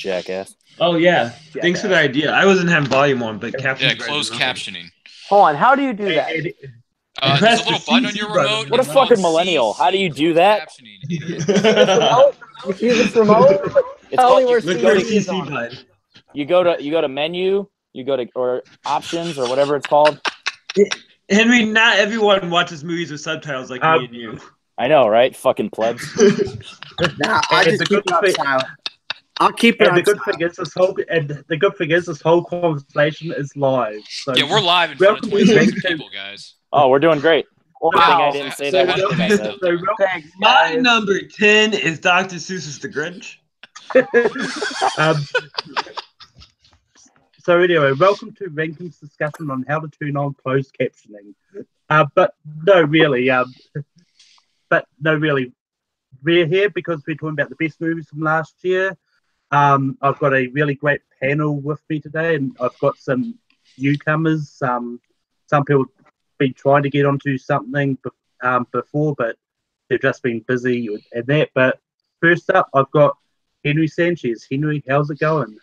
jackass. Oh yeah, thanks for the idea. I wasn't having volume on, but captioning. Yeah, closed captioning. Hold on, how do you do that? There's a little button on your remote. What a fucking millennial! How do you do that? Captioning, idiot. You see this remote? It's called, where Look CC for a is CC on. button. you go to menu, you go to or options or whatever it's called. Henry, not everyone watches movies with subtitles like me and you. I know, right? Fucking plebs. Nah, I just keep it on silent. I'll keep it on the good silent. thing is this whole conversation is live. So Yeah, we're live in front of 20,000 people, guys. Oh, we're doing great. Good thing Wow. I didn't say that one thing I said. Thanks, My guys. number 10 is Dr. Seuss's The Grinch. So anyway, welcome to Rankings discussion on how to turn on closed captioning. But no, really. We're here because we're talking about the best movies from last year. I've got a really great panel with me today, and I've got some newcomers. Some people have been trying to get onto something before, but they've just been busy and that. But first up, I've got Henry Sanchez. Henry, how's it going?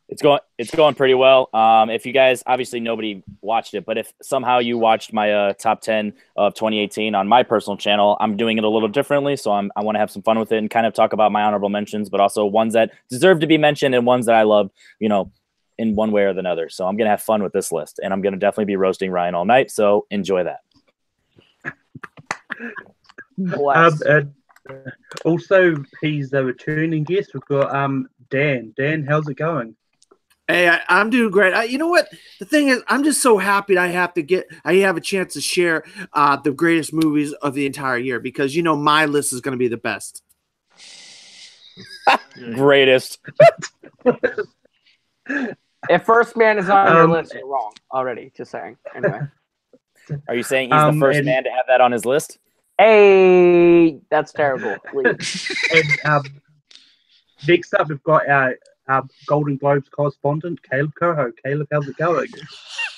It's going pretty well. If you guys, obviously nobody watched it, but if somehow you watched my top 10 of 2018 on my personal channel, I'm doing it a little differently. So I want to have some fun with it and kind of talk about my honorable mentions, but also ones that deserve to be mentioned and ones that I love, in one way or the other. So I'm going to have fun with this list, and I'm going to definitely be roasting Ryan all night. So enjoy that. Also, he's a returning guest. We've got Dan. Dan, how's it going? Hey, I'm doing great. You know what? The thing is, I'm just so happy I have a chance to share the greatest movies of the entire year because my list is going to be the best. Greatest. If First Man is on your list, you're wrong already. Just saying. Anyway. Are you saying he's the first man to have that on his list? Hey, that's terrible. Please. And next up, we've got our Golden Globes correspondent, Caleb Coho. Caleb, how's it going?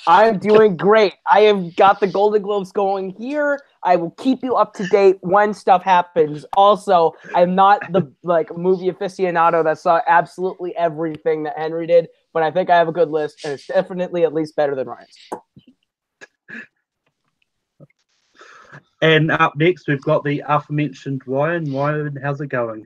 I'm doing great. I have got the Golden Globes going here. I will keep you up to date when stuff happens. Also, I'm not the movie aficionado that saw absolutely everything that Henry did, but I think I have a good list, and it's definitely at least better than Ryan's. And up next, we've got the aforementioned Ryan. Ryan, how's it going?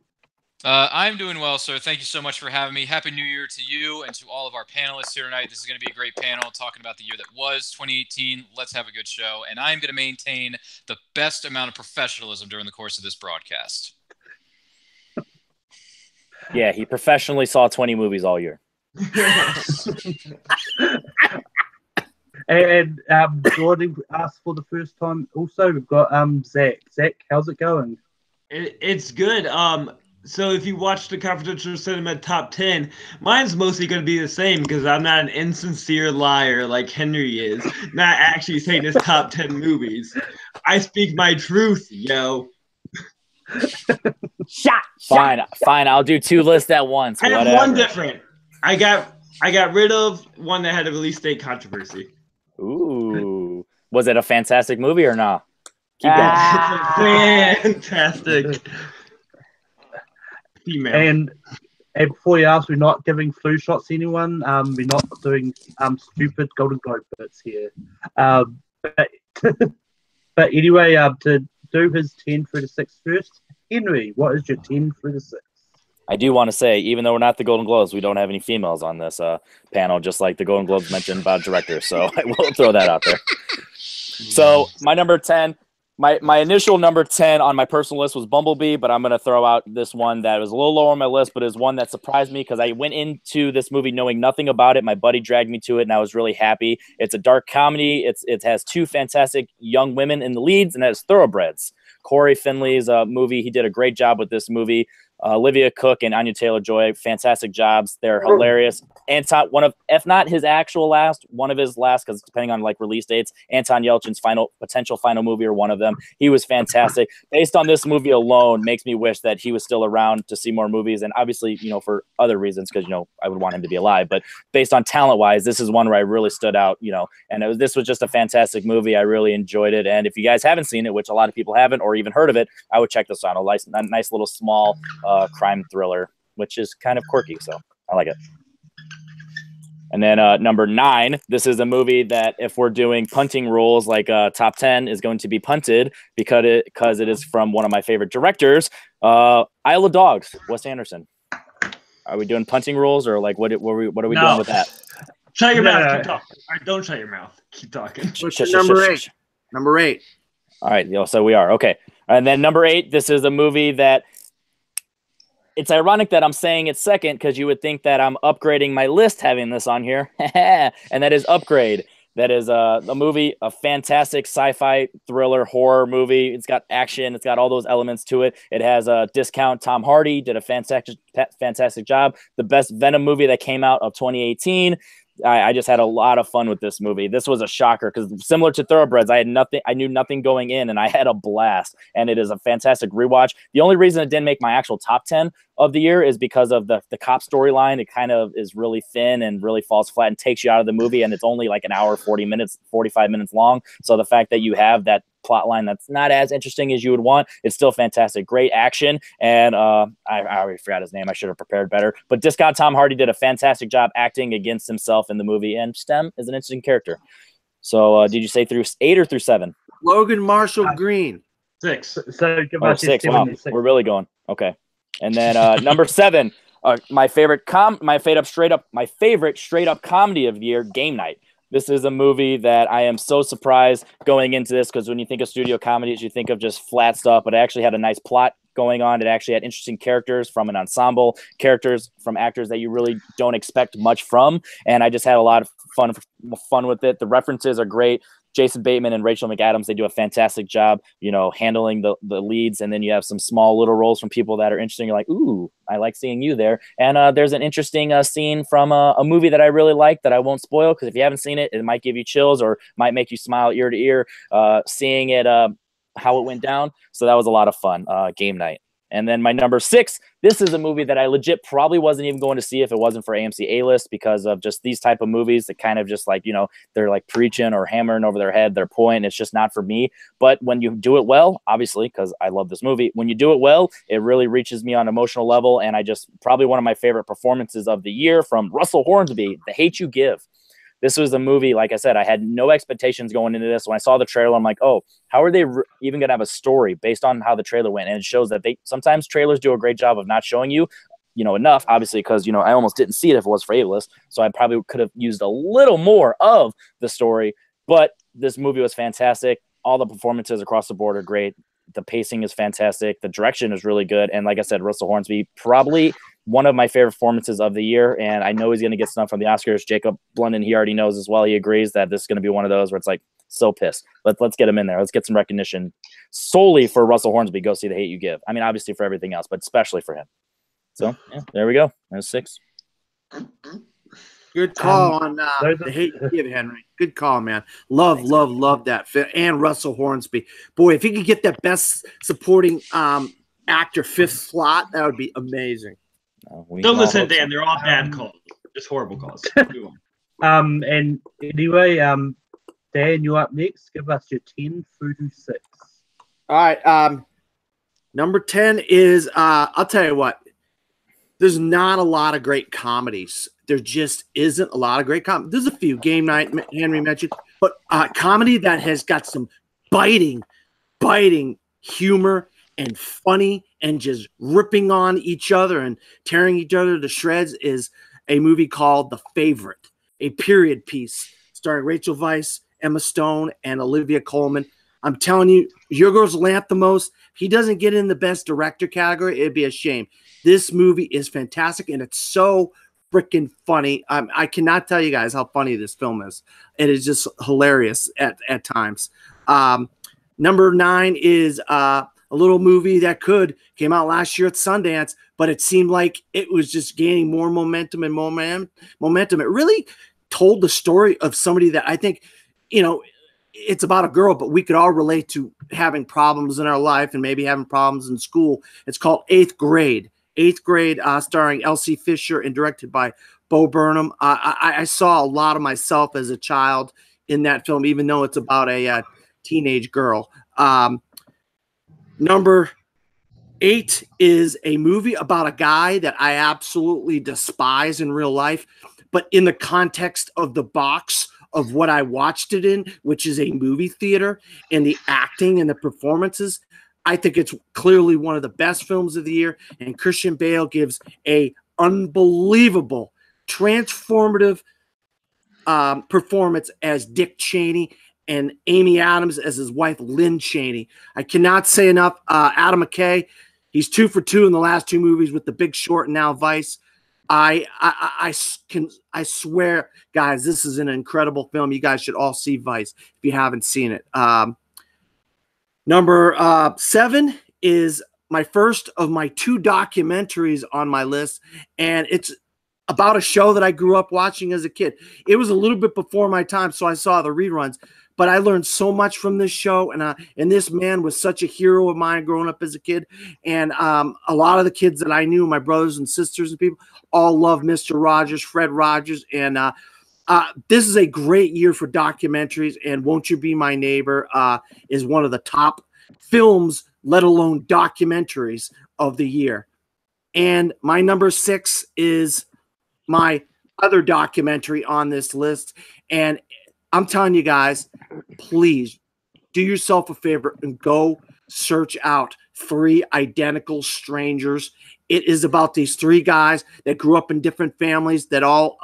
I'm doing well, sir. Thank you so much for having me. Happy New Year to you and to all of our panelists here tonight. This is going to be a great panel talking about the year that was 2018. Let's have a good show. And I'm going to maintain the best amount of professionalism during the course of this broadcast. Yeah, he professionally saw 20 movies all year. And Jordan asked for the first time. Also, we've got Zach. Zach, how's it going? It's good. So if you watch the Confidential Cinema Top 10, mine's mostly going to be the same because I'm not an insincere liar like Henry is, not actually saying his top 10 movies. I speak my truth, yo. Fine. I'll do two lists at once. I have one different. I got rid of one that had a release date controversy. Ooh. Was it a fantastic movie or not? Keep going. Fantastic. Female. And before you ask, we're not giving flu shots to anyone. We're not doing stupid Golden Globe bits here. But anyway, to do his 10 through to 6 first, Henry, what is your 10 through to 6? I do want to say, even though we're not the Golden Globes, we don't have any females on this panel, just like the Golden Globes mentioned about directors. So I will throw that out there. So my number 10. My initial number 10 on my personal list was Bumblebee, but I'm going to throw out this one that was a little lower on my list, but is one that surprised me because I went into this movie knowing nothing about it. My buddy dragged me to it, and I was really happy. It's a dark comedy. It has two fantastic young women in the leads, and it has thoroughbreds. Corey Finley's movie. He did a great job with this movie. Olivia Cook and Anya Taylor-Joy, fantastic jobs. They're hilarious. Anton, if not his actual last, one of his last, because depending on release dates, Anton Yelchin's potential final movie or one of them. He was fantastic. Based on this movie alone, makes me wish that he was still around to see more movies. And obviously, for other reasons, because I would want him to be alive. But based on talent-wise, this is one where I really stood out. And this was just a fantastic movie. I really enjoyed it. And if you guys haven't seen it, which a lot of people haven't, or even heard of it, I would check this out. A nice little small crime thriller. which is kind of quirky. So I like it. And then number 9, this is a movie that if we're doing punting rules, like top 10 is going to be punted because it is from one of my favorite directors, Isle of Dogs, Wes Anderson. Are we doing punting rules or like what are we doing with that? Shut your mouth. Keep talking. All right, don't shut your mouth. Keep talking. Number 8. Number 8. All right, so we are okay. And then number 8, this is a movie that it's ironic that I'm saying it's second because you would think that I'm upgrading my list having this on here. And that is Upgrade. That is a movie, a fantastic sci-fi thriller horror movie. It's got action. It's got all those elements to it. It has a discount. Tom Hardy did a fantastic job. The best Venom movie that came out of 2018. I just had a lot of fun with this movie. This was a shocker because similar to Thoroughbreds, I knew nothing going in, and I had a blast. And it is a fantastic rewatch. The only reason it didn't make my actual top 10 of the year is because of the cop storyline. It kind of is really thin and really falls flat and takes you out of the movie. And it's only like an hour, 45 minutes long. So the fact that you have that plot line that's not as interesting as you would want, it's still fantastic. Great action. And I already forgot his name. I should have prepared better. But discount Tom Hardy did a fantastic job acting against himself in the movie. And Stem is an interesting character. So did you say through 8 or through 7? Logan Marshall Green. 6. So give us 6. Wow. We're really going. Okay. And then number 7, my favorite straight up comedy of the year, Game Night. This is a movie that I am so surprised going into this because when you think of studio comedies, you think of just flat stuff, but it actually had a nice plot going on. It actually had interesting characters from an ensemble, characters from actors that you really don't expect much from. And I just had a lot of fun with it. The references are great. Jason Bateman and Rachel McAdams, they do a fantastic job, handling the leads. And then you have some small little roles from people that are interesting. You're like, ooh, I like seeing you there. And there's an interesting scene from a movie that I really like that I won't spoil because if you haven't seen it, it might give you chills or might make you smile ear to ear seeing it, how it went down. So that was a lot of fun, Game Night. And then my number 6, this is a movie that I legit probably wasn't even going to see if it wasn't for AMC A-List because of just these type of movies that kind of just like, they're like preaching or hammering over their head, their point. It's just not for me. But when you do it well, obviously, because I love this movie, when you do it well, it really reaches me on an emotional level. And I just probably one of my favorite performances of the year from Russell Hornsby, The Hate U Give. This was a movie, like I said, I had no expectations going into this. When I saw the trailer, I'm like, oh, how are they even going to have a story based on how the trailer went? And it shows that sometimes trailers do a great job of not showing you, enough, obviously, because, I almost didn't see it if it was for A-List. So I probably could have used a little more of the story. But this movie was fantastic. All the performances across the board are great. The pacing is fantastic. The direction is really good. And like I said, Russell Hornsby, probably one of my favorite performances of the year. And I know he's going to get stuff from the Oscars. Jacob Blunden, he already knows as well. He agrees that this is going to be one of those where it's like, so pissed. Let's get him in there. Let's get some recognition solely for Russell Hornsby. Go see The Hate U Give. I mean, obviously for everything else, but especially for him. So yeah, there we go. There's 6. Good call on The Hate U Give, Henry. Good call, man. Love that fit. And Russell Hornsby. Boy, if he could get that best supporting actor 5th slot, that would be amazing. Don't listen, Dan. They're all bad calls. Just horrible calls. And anyway, Dan, you're up next. Give us your 10 through to 6. All right. Number 10 is I'll tell you what. There's not a lot of great comedies. There just isn't a lot of great comedy. There's a few. Game Night, Henry mentioned, but comedy that has got some biting humor and funny and just ripping on each other and tearing each other to shreds is a movie called The Favorite, a period piece starring Rachel Weisz, Emma Stone, and Olivia Colman. I'm telling you, Yorgos Lanthimos, if he doesn't get in the best director category, it'd be a shame. This movie is fantastic, and it's so freaking funny. I cannot tell you guys how funny this film is. It is just hilarious at times. Number 9 is a little movie that came out last year at Sundance, but it seemed like it was just gaining more momentum and momentum. It really told the story of somebody that I think, it's about a girl, but we could all relate to having problems in our life and maybe having problems in school. It's called 8th Grade. 8th Grade, starring Elsie Fisher and directed by Bo Burnham. I saw a lot of myself as a child in that film, even though it's about a teenage girl. Number 8 is a movie about a guy that I absolutely despise in real life, but in the context of the box of what I watched it in, which is a movie theater, and the acting and the performances, I think it's clearly one of the best films of the year. And Christian Bale gives a unbelievable, transformative performance as Dick Cheney, and Amy Adams as his wife, Lynn Cheney. I cannot say enough. Adam McKay, he's 2 for 2 in the last 2 movies with The Big Short and now Vice. I swear, guys, this is an incredible film. You guys should all see Vice if you haven't seen it. Number 7 is my first of my 2 documentaries on my list, and it's about a show that I grew up watching as a kid. It was a little bit before my time, so I saw the reruns, but I learned so much from this show, and this man was such a hero of mine growing up as a kid, and a lot of the kids that I knew, my brothers and sisters and people, all love Mr. Rogers, Fred Rogers, and this is a great year for documentaries, and Won't You Be My Neighbor is one of the top films, let alone documentaries, of the year. And my number 6 is my other documentary on this list, and I'm telling you guys, please do yourself a favor and go search out 3 Identical Strangers. It is about these 3 guys that grew up in different families that all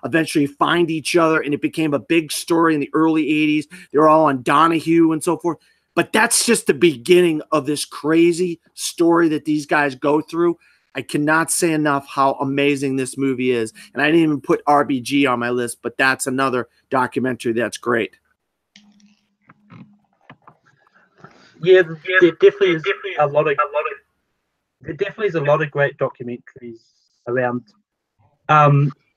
eventually find each other, and it became a big story in the early 80s. They were all on Donahue and so forth. But that's just the beginning of this crazy story that these guys go through. I cannot say enough how amazing this movie is. And I didn't even put RBG on my list, but that's another documentary that's great. Yeah, there definitely is a lot of great documentaries around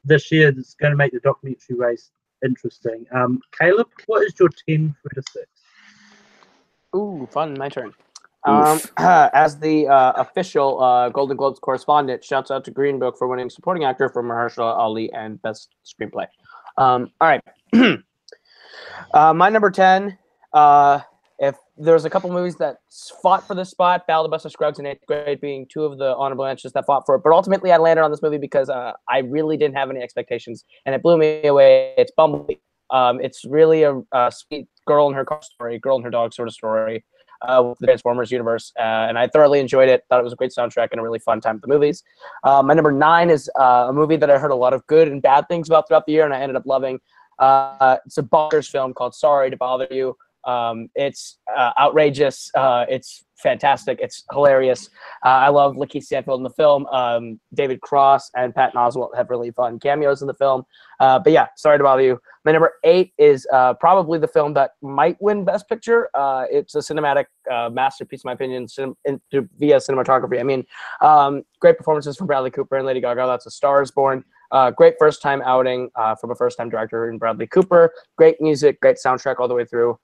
this year that's going to make the documentary race interesting. Caleb, what is your 10 through to 6? Ooh, fun. My turn. As the official Golden Globes correspondent, shouts out to Green Book for winning supporting actor for Mahershala Ali and best screenplay. All right. My number 10, if there's a couple movies that fought for this spot, Ballad of Buster Scruggs and 8th Grade being 2 of the honorable mentions that fought for it, but ultimately I landed on this movie because I really didn't have any expectations, and it blew me away. It's Bumblebee. It's really a sweet girl and her car story, girl and her dog sort of story with the Transformers universe, and I thoroughly enjoyed it. Thought it was a great soundtrack and a really fun time at the movies. My number 9 is a movie that I heard a lot of good and bad things about throughout the year, and I ended up loving. It's a bonkers film called Sorry to Bother You. It's outrageous. It's fantastic. It's hilarious. I love Lakeith Stanfield in the film. David Cross and Patton Oswalt have really fun cameos in the film. But yeah, Sorry to Bother You. My number 8 is probably the film that might win Best Picture. It's a cinematic masterpiece, in my opinion, via cinematography. I mean, great performances from Bradley Cooper and Lady Gaga. That's A Star Is Born. Great first-time outing from a first-time director in Bradley Cooper. Great music, great soundtrack all the way through.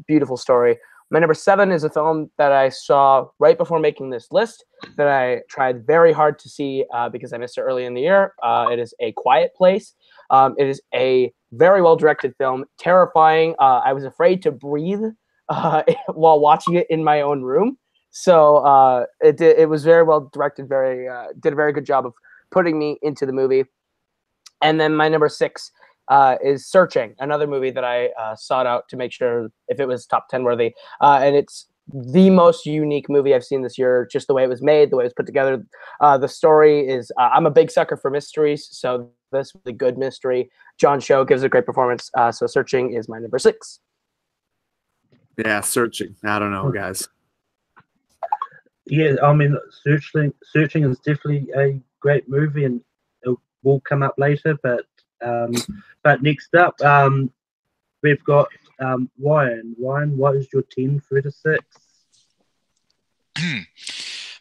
Beautiful story. My number 7 is a film that I saw right before making this list that I tried very hard to see because I missed it early in the year. It is A Quiet Place. It is a very well-directed film, terrifying. I was afraid to breathe while watching it in my own room. So it was very well directed, did a very good job of putting me into the movie. And then my number 6 is Searching, another movie that I sought out to make sure if it was top 10 worthy. And it's the most unique movie I've seen this year, just the way it was made, the way it was put together. The story is, I'm a big sucker for mysteries, so this was a good mystery. John Cho gives a great performance, so Searching is my number 6. Yeah, Searching. I don't know, guys. Yeah, I mean, Searching is definitely a great movie, and it will come up later, but next up, we've got Ryan. Ryan, what is your 10 through to 6?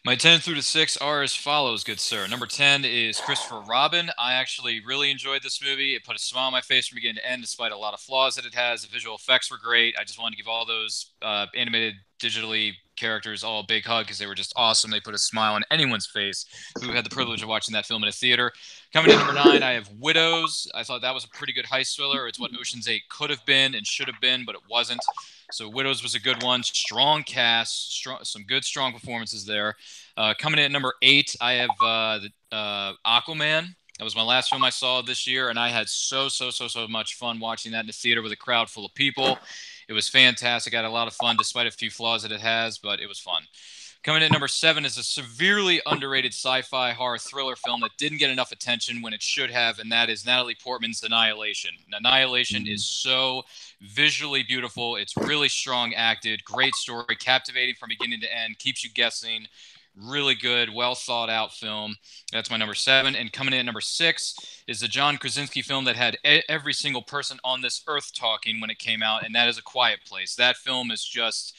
My 10 through to 6 are as follows, good sir. Number 10 is Christopher Robin. I actually really enjoyed this movie. It put a smile on my face from beginning to end, despite a lot of flaws that it has. The visual effects were great. I just wanted to give all those animated, digitally characters all a big hug because they were just awesome. They put a smile on anyone's face who had the privilege of watching that film in a theater. Coming in number 9, I have Widows. I thought that was a pretty good heist thriller. It's what Ocean's 8 could have been and should have been, but it wasn't. So Widows was a good one. Strong cast, some good, strong performances there. Coming in at number 8, I have Aquaman. That was my last film I saw this year, and I had so much fun watching that in the theater with a crowd full of people. It was fantastic. I had a lot of fun despite a few flaws that it has, but it was fun. Coming in at number 7 is a severely underrated sci-fi horror thriller film that didn't get enough attention when it should have, and that is Natalie Portman's Annihilation. Annihilation is so visually beautiful. It's really strong acted, great story, captivating from beginning to end, keeps you guessing. Really good, well thought out film. That's my number 7. And coming in at number 6 is the John Krasinski film that had every single person on this earth talking when it came out, and that is A Quiet Place. That film is just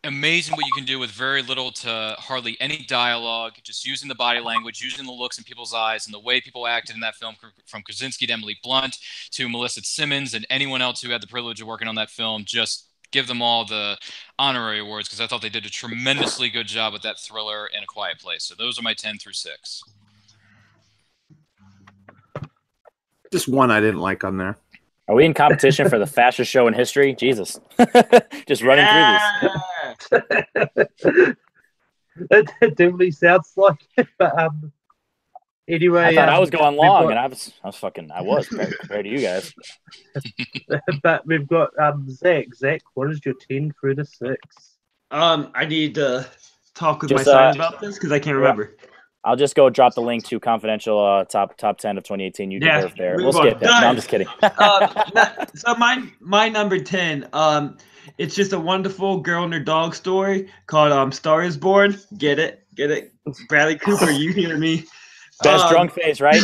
amazing what you can do with very little to hardly any dialogue, just using the body language, using the looks in people's eyes, and the way people acted in that film, from Krasinski to Emily Blunt to Melissa Simmons and anyone else who had the privilege of working on that film. Just give them all the honorary awards because I thought they did a tremendously good job with that thriller in A Quiet Place. So those are my 10 through 6. Just one I didn't like on there. Are we in competition for the fastest show in history? Jesus. Just running through these. It definitely sounds like it, but anyway. I thought I was going long, and I was compared to you guys. But we've got Zach. Zach, what is your 10 through to 6? I need to talk with Just, my son about this because I can't remember. I'll just go drop the link to confidential top 10 of 2018. You deserve there. We'll skip it. No, I'm just kidding. So my number 10, it's just a wonderful girl and her dog story called Star is Born. Get it? Bradley Cooper, you hear me? Best drunk face, right?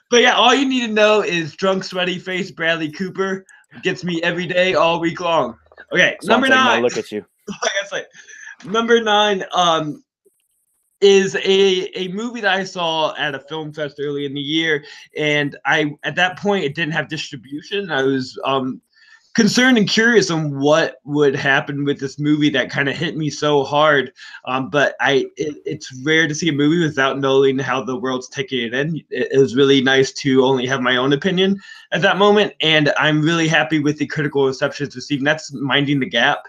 But yeah, all you need to know is drunk, sweaty face Bradley Cooper gets me every day, all week long. Okay, So number 9. Look at you. Like I said, number 9 is a movie that I saw at a film fest early in the year, and at that point it didn't have distribution. I was concerned and curious on what would happen with this movie that kind of hit me so hard. But it's rare to see a movie without knowing how the world's taking it in. It was really nice to only have my own opinion at that moment, and I'm really happy with the critical reception it's received. And that's Minding the Gap.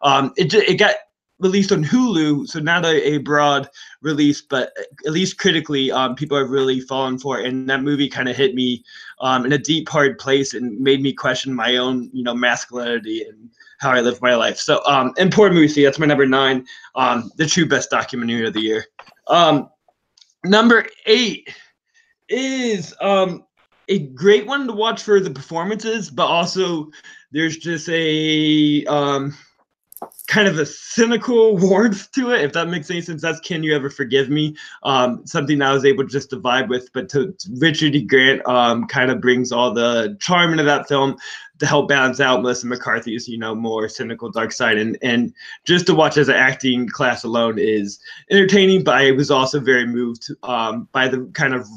It got released on Hulu, so not a broad release, but at least critically, people have really fallen for it. And that movie kind of hit me in a deep, hard place and made me question my own, masculinity and how I live my life. So, important movie. See, that's my number 9, the true best documentary of the year. Number 8 is a great one to watch for the performances, but also there's just a kind of a cynical warmth to it, if that makes any sense. That's Can You Ever Forgive Me? Something I was able to just to vibe with, but to Richard E. Grant kind of brings all the charm into that film to help balance out Melissa McCarthy's, more cynical dark side. And just to watch as an acting class alone is entertaining, but I was also very moved by the kind of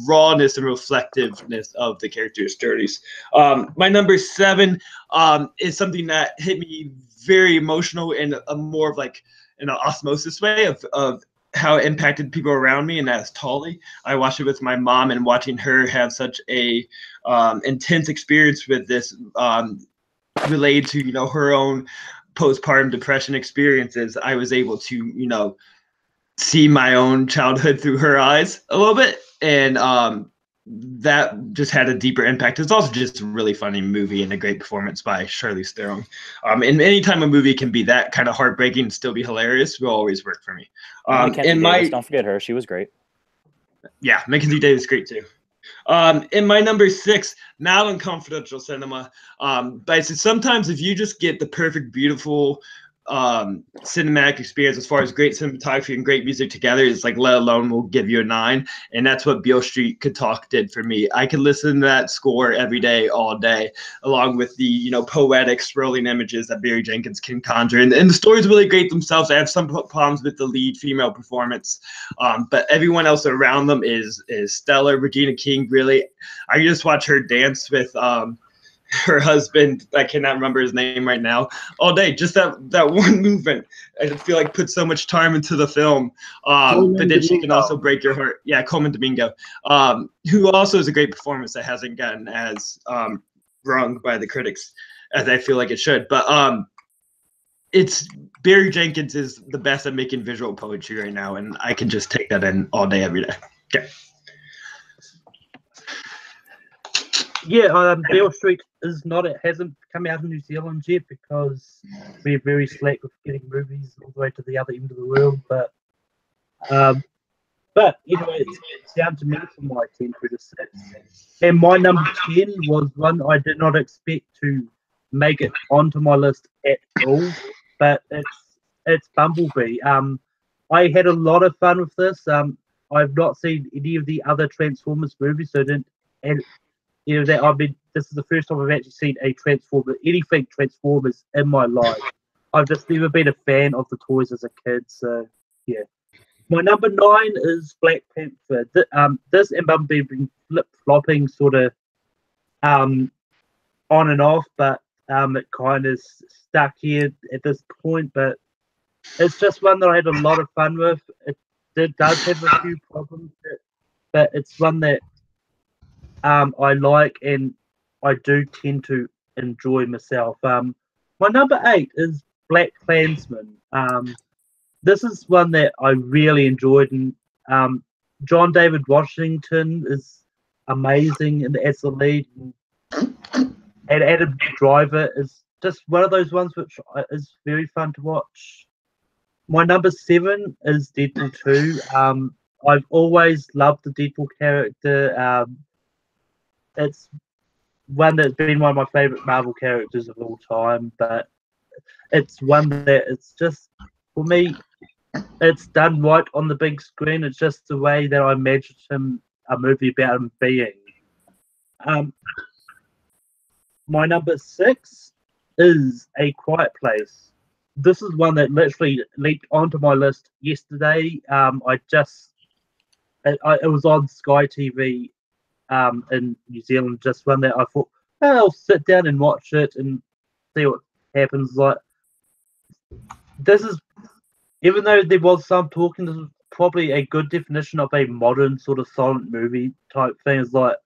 rawness and reflectiveness of the character's stories. My number 7 is something that hit me very emotional in a more of like an osmosis way of how it impacted people around me, and that's Tully. I watched it with my mom, and watching her have such a intense experience with this related to her own postpartum depression experiences, I was able to see my own childhood through her eyes a little bit, and that just had a deeper impact. It's also just a really funny movie and a great performance by Charlize Theron. And anytime a movie can be that kind of heartbreaking and still be hilarious will always work for me. And Davis, don't forget her. She was great. Yeah, Mackenzie Davis great too. In my number 6, not on confidential cinema, but I said sometimes if you just get the perfect, beautiful cinematic experience as far as great cinematography and great music together, it's like Let Alone will give you a 9, and that's what Beale Street Could Talk did for me. I could listen to that score every day, all day, along with the poetic swirling images that Barry Jenkins can conjure, and the stories are really great themselves. I have some problems with the lead female performance, but everyone else around them is stellar. Regina King, really, I just watch her dance with her husband, I cannot remember his name right now, all day. Just that one movement, I feel like put so much time into the film. But then she can also break your heart. Yeah, Coleman Domingo, who also is a great performance that hasn't gotten as wronged by the critics as I feel like it should. But it's Barry Jenkins is the best at making visual poetry right now, and I can just take that in all day, every day. Okay. Yeah, Beale Street is not. It hasn't come out in New Zealand yet because we're very slack with getting movies all the way to the other end of the world. But anyway, it's down to me for my 10 through to 6. And my number 10 was one I did not expect to make it onto my list at all. But it's Bumblebee. I had a lot of fun with this. I've not seen any of the other Transformers movies, so this is the first time I've actually seen anything Transformers in my life. I've just never been a fan of the toys as a kid, so yeah. My number 9 is Black Panther. This and Bumblebee have been flip-flopping sort of on and off, but it kind of stuck here at this point. But it's just one that I had a lot of fun with. It does have a few problems, but it's one that I like and I do tend to enjoy myself. My number 8 is Black Klansman. This is one that I really enjoyed, and John David Washington is amazing as the lead, and Adam Driver is just one of those ones which is very fun to watch. My number 7 is Deadpool 2. I've always loved the Deadpool character. It's one that's been one of my favorite Marvel characters of all time, but it's one that it's just, for me, it's done right on the big screen. It's just the way that I imagined a movie about him being. My number 6 is A Quiet Place. This is one that literally leaped onto my list yesterday. It was on Sky TV in New Zealand. Just one that I thought, I'll sit down and watch it and see what happens. Like, this is, even though there was some talking, this is probably a good definition of a modern sort of silent movie type thing. It's like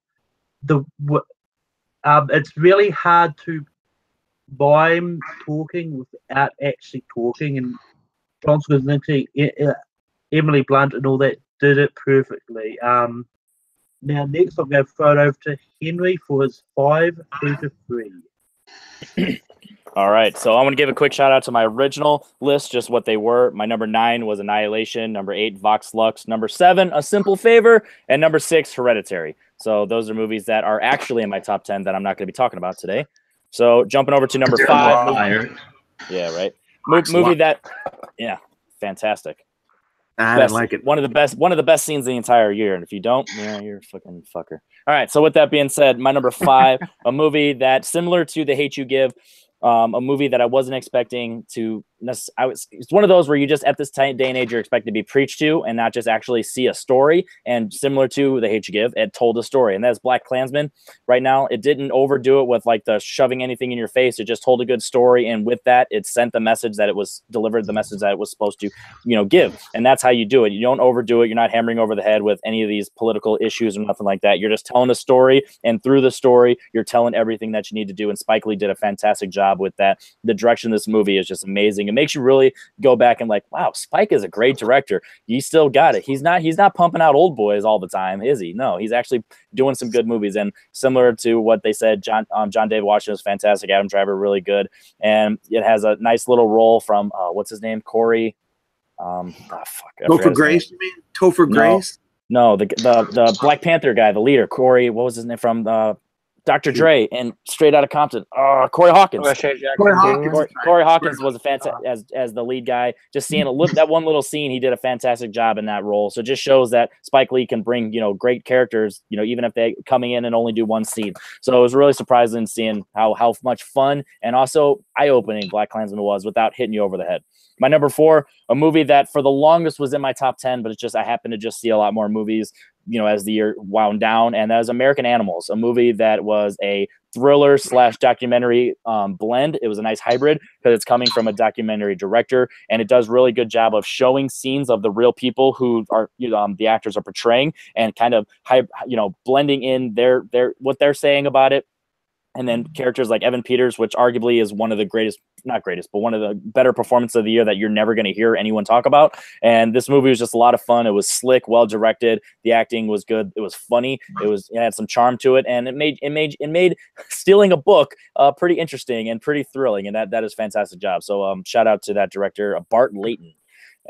it's really hard to buy him talking without actually talking, and John Krasinski, Emily Blunt, and all that did it perfectly. Now, next I'm going to throw it over to Henry for his 5 through to 3. All right, so I want to give a quick shout out to my original list, just what they were. My number 9 was Annihilation, number 8, Vox Lux, number 7, A Simple Favor, and number 6, Hereditary. So those are movies that are actually in my top 10 that I'm not going to be talking about today. So jumping over to number 5. Yeah, right. Movie that, yeah, fantastic. I didn't like it. One of the best scenes of the entire year. And if you don't, yeah, you're a fucking fucker. All right. So with that being said, my number 5, a movie that, similar to The Hate U Give, a movie that I wasn't expecting to. It's one of those where you just, at this day and age, you're expected to be preached to and not just actually see a story. And similar to The Hate U Give, it told a story, and that's Black Klansman. Right now, it didn't overdo it with like the shoving anything in your face. It just told a good story, and with that, it sent the message that it was delivered, the message that it was supposed to, give. And that's how you do it. You don't overdo it. You're not hammering over the head with any of these political issues or nothing like that. You're just telling a story, and through the story, you're telling everything that you need to do. And Spike Lee did a fantastic job with that. The direction of this movie is just amazing. It makes you really go back and like, wow, Spike is a great director. He still got it. He's not pumping out old boys all the time, is he? No, he's actually doing some good movies. And similar to what they said, John David Washington is fantastic. Adam Driver, really good. And it has a nice little role from what's his name? Corey. Topher Grace, you mean? Topher Grace? No, the Black Panther guy, the leader, Corey. What was his name from Dr. Dre and Straight Outta Compton? Corey Hawkins. Corey Hawkins was a fantastic as the lead guy. Just seeing that one little scene, he did a fantastic job in that role. So it just shows that Spike Lee can bring great characters, even if they coming in and only do one scene. So it was really surprising seeing how much fun and also eye-opening Black Klansman was without hitting you over the head. My number 4, a movie that for the longest was in my top 10, but it's just I happened to just see a lot more movies as the year wound down, and that is American Animals, a movie that was a thriller / documentary blend. It was a nice hybrid because it's coming from a documentary director, and it does really good job of showing scenes of the real people who are the actors are portraying, and kind of blending in their what they're saying about it. And then characters like Evan Peters, which arguably is one of the not greatest, but one of the better performances of the year that you're never going to hear anyone talk about. And this movie was just a lot of fun. It was slick, well directed. The acting was good. It was funny. It had some charm to it, and it made stealing a book pretty interesting and pretty thrilling. And that is a fantastic job. So shout out to that director, Bart Layton.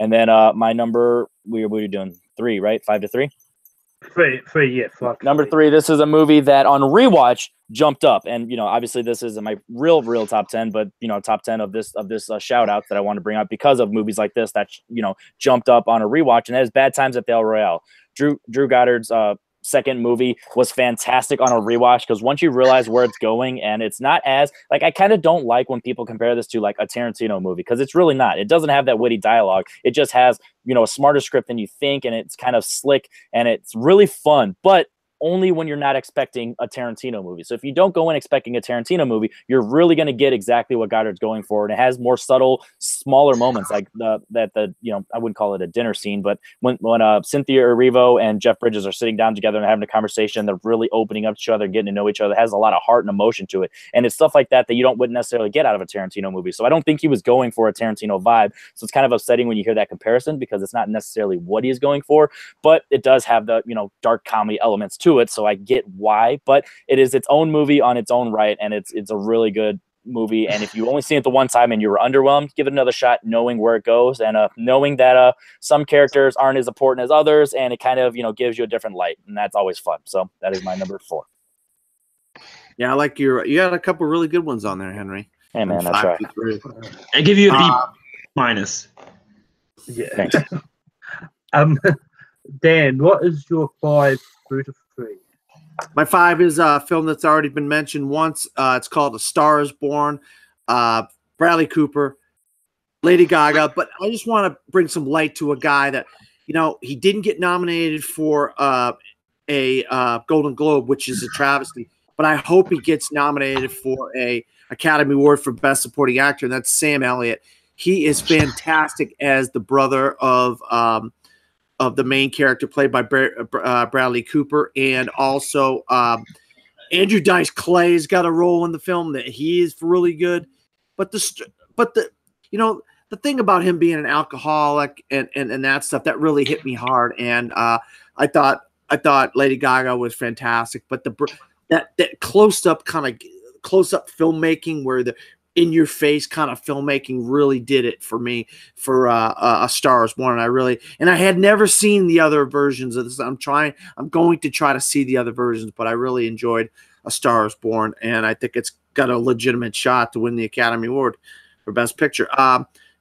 And then my number, we were doing 3, right? 5-3. 3, yeah. 5. Number 3. This is a movie that on rewatch jumped up, and obviously this isn't my real top 10, but top 10 of this shout out that I want to bring up because of movies like this that jumped up on a rewatch, and that is Bad Times at the El Royale. Drew Goddard's second movie was fantastic on a rewatch, because once you realize where it's going, and it's not as I kind of don't like when people compare this to like a Tarantino movie, because it's really not. It doesn't have that witty dialogue. It just has a smarter script than you think, and it's kind of slick, and it's really fun, but only when you're not expecting a Tarantino movie. So if you don't go in expecting a Tarantino movie, you're really going to get exactly what Goddard's going for. And it has more subtle, smaller moments like I wouldn't call it a dinner scene, but when Cynthia Erivo and Jeff Bridges are sitting down together and having a conversation, they're really opening up to each other, getting to know each other. It has a lot of heart and emotion to it. And it's stuff like that you wouldn't necessarily get out of a Tarantino movie. So I don't think he was going for a Tarantino vibe. So it's kind of upsetting when you hear that comparison, because it's not necessarily what he's going for, but it does have the, dark comedy elements to it, so I get why, but it is its own movie on its own right, and it's a really good movie. And if you only seen it the one time and you were underwhelmed, give it another shot, knowing where it goes, and knowing that some characters aren't as important as others, and it kind of gives you a different light, and that's always fun. So that is my number 4. Yeah, I like you had a couple really good ones on there, Henry. Hey man, that's right. I give you a B minus. Yeah. Thanks. Dan, what is your 5 through to 3? My 5 is a film that's already been mentioned once. It's called A Star Is Born. Bradley Cooper, Lady Gaga. But I just want to bring some light to a guy that, he didn't get nominated for a Golden Globe, which is a travesty. But I hope he gets nominated for a Academy Award for Best Supporting Actor, and that's Sam Elliott. He is fantastic as the brother of the main character played by Bradley Cooper, and also Andrew Dice Clay's got a role in the film that he is really good. But the thing about him being an alcoholic and that stuff that really hit me hard. And I thought Lady Gaga was fantastic, but that close up filmmaking where the in your face kind of filmmaking really did it for me for A Star Is Born. And I had never seen the other versions of this. I'm going to try to see the other versions, but I really enjoyed A Star Is Born, and I think it's got a legitimate shot to win the Academy Award for Best Picture.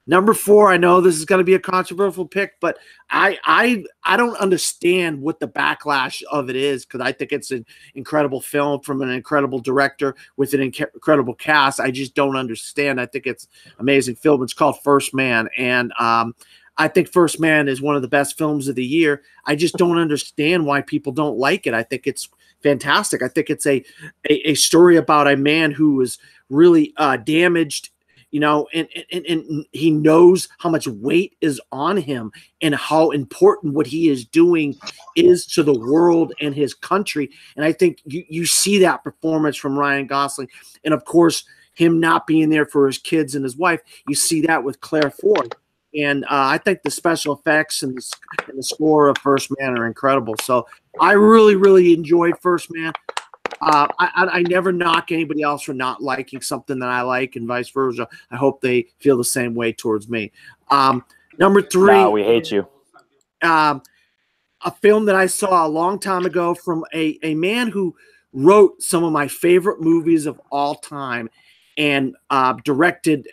Number 4, I know this is going to be a controversial pick, but I don't understand what the backlash of it is, because I think it's an incredible film from an incredible director with an incredible cast. I just don't understand. I think it's an amazing film. It's called First Man, and I think First Man is one of the best films of the year. I just don't understand why people don't like it. I think it's fantastic. I think it's a story about a man who was really damaged, and he knows how much weight is on him and how important what he is doing is to the world and his country. And I think you see that performance from Ryan Gosling. And of course, him not being there for his kids and his wife, you see that with Claire Foy. And I think the special effects and the score of First Man are incredible. So I really, really enjoyed First Man. I never knock anybody else for not liking something that I like, and vice versa. I hope they feel the same way towards me. Number 3. No, we hate you. A film that I saw a long time ago from a man who wrote some of my favorite movies of all time, and directed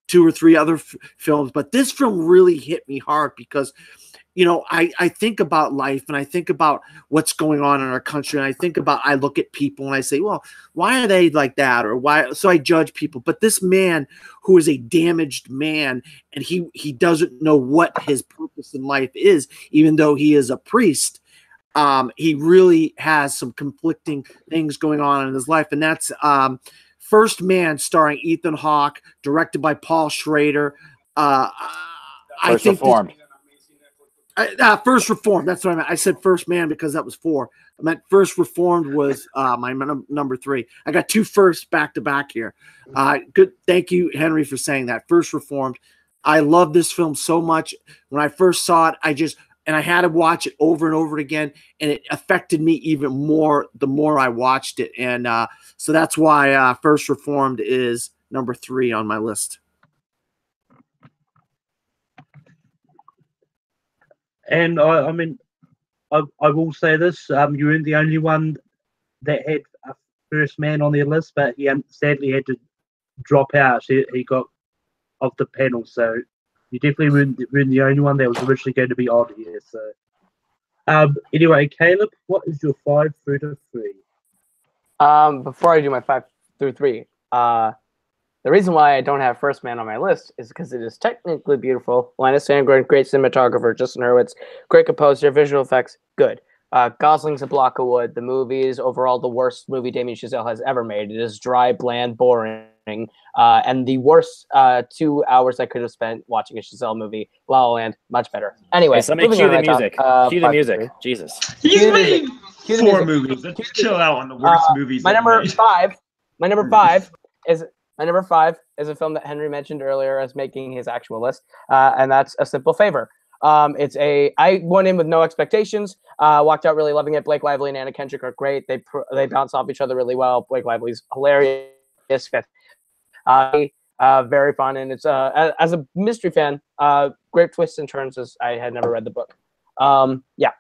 2 or 3 other films. But this film really hit me hard because I think about life, and I think about what's going on in our country, and I look at people and I say, well, why are they like that? Or why? So I judge people. But this man who is a damaged man, and he doesn't know what his purpose in life is, even though he is a priest. he really has some conflicting things going on in his life, and that's First Man, starring Ethan Hawke, directed by Paul Schrader. First Reformed. First Reformed. That's what I meant. I said First Man because that was 4. I meant First Reformed was my number 3. I got 2 firsts back to back here. Good. Thank you, Henry, for saying that. First Reformed. I love this film so much. When I first saw it, I had to watch it over and over again, and it affected me even more the more I watched it. And so that's why First Reformed is number 3 on my list. And I mean, I will say this: you weren't the only one that had a First Man on their list, but he sadly had to drop out. He got off the panel, so you definitely weren't the only one that was originally going to be on here. So, anyway, Caleb, what is your 5 through to 3? Before I do my 5 through 3, the reason why I don't have First Man on my list is because it is technically beautiful. Linus Sandgren, great cinematographer. Justin Hurwitz, great composer. Visual effects, good. Gosling's a block of wood. The movie is overall the worst movie Damien Chazelle has ever made. It is dry, bland, boring, and the worst 2 hours I could have spent watching a Chazelle movie. La La Land, much better. Anyway, Hey, somebody cue the music. Cue the music. Jesus. He's made Cue the 4 music. movies. Let's chill out on the worst movies. My that he number made. 5. My number 5 is. My number 5 is a film that Henry mentioned earlier as making his actual list, and that's A Simple Favor. I went in with no expectations, walked out really loving it. Blake Lively and Anna Kendrick are great. They bounce off each other really well. Blake Lively's hilarious. Very fun, and it's as a mystery fan, great twists and turns as I had never read the book. Yeah,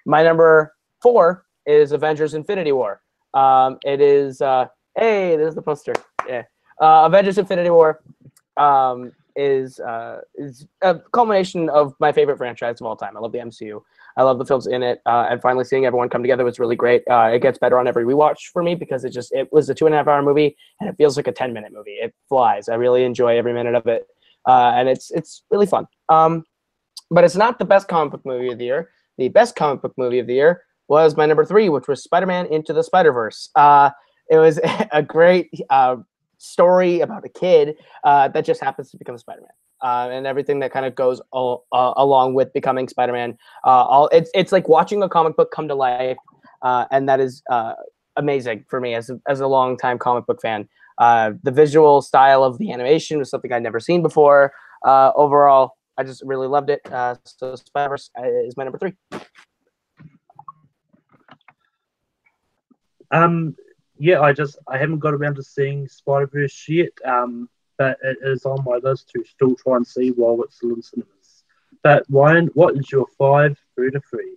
my number 4 is Avengers: Infinity War. It is hey, there's the poster. Yeah. Avengers: Infinity War is a culmination of my favorite franchise of all time. I love the MCU. I love the films in it, and finally seeing everyone come together was really great. It gets better on every rewatch for me because it was a 2.5-hour movie, and it feels like a 10-minute movie. It flies. I really enjoy every minute of it, and it's really fun. But it's not the best comic book movie of the year. The best comic book movie of the year was my number 3, which was Spider-Man Into the Spider-Verse. It was a great story about a kid that just happens to become Spider-Man, and everything that kind of goes along with becoming Spider-Man. It's like watching a comic book come to life, and that is amazing for me as a longtime comic book fan. The visual style of the animation was something I'd never seen before. Overall, I just really loved it. So Spider-Verse is my number 3. Yeah, I haven't got around to seeing Spider-Verse yet, but it is on my list to still try and see while it's still in cinemas. But Ryan, what is your 5 through to 3?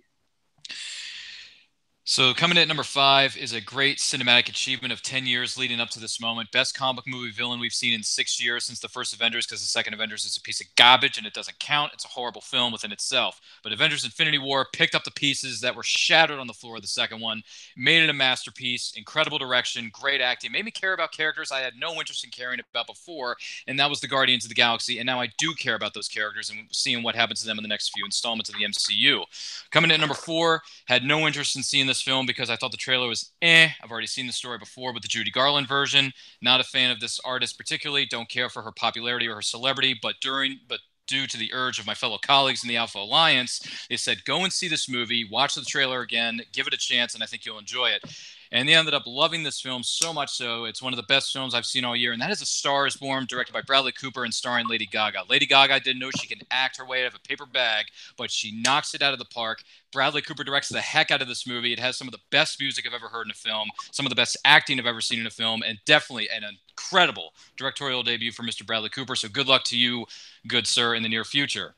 So coming in at number 5 is a great cinematic achievement of 10 years leading up to this moment. Best comic book movie villain we've seen in 6 years since the first Avengers, because the second Avengers is a piece of garbage and it doesn't count. It's a horrible film within itself. But Avengers Infinity War picked up the pieces that were shattered on the floor of the second one, made it a masterpiece, incredible direction, great acting, made me care about characters I had no interest in caring about before, and that was the Guardians of the Galaxy. And now I do care about those characters and seeing what happens to them in the next few installments of the MCU. Coming in at number 4, had no interest in seeing this film because I thought the trailer was I've already seen the story before with the Judy Garland version. Not a fan of this artist particularly. Don't care for her popularity or her celebrity, but due to the urge of my fellow colleagues in the Alpha Alliance, they said, go and see this movie, watch the trailer again, give it a chance, and I think you'll enjoy it. And they ended up loving this film so much so, it's one of the best films I've seen all year, and that is A Star is Born, directed by Bradley Cooper and starring Lady Gaga. Lady Gaga didn't know she can act her way out of a paper bag, but she knocks it out of the park. Bradley Cooper directs the heck out of this movie. It has some of the best music I've ever heard in a film, some of the best acting I've ever seen in a film, and definitely an incredible directorial debut for Mr. Bradley Cooper. So good luck to you, good sir, in the near future.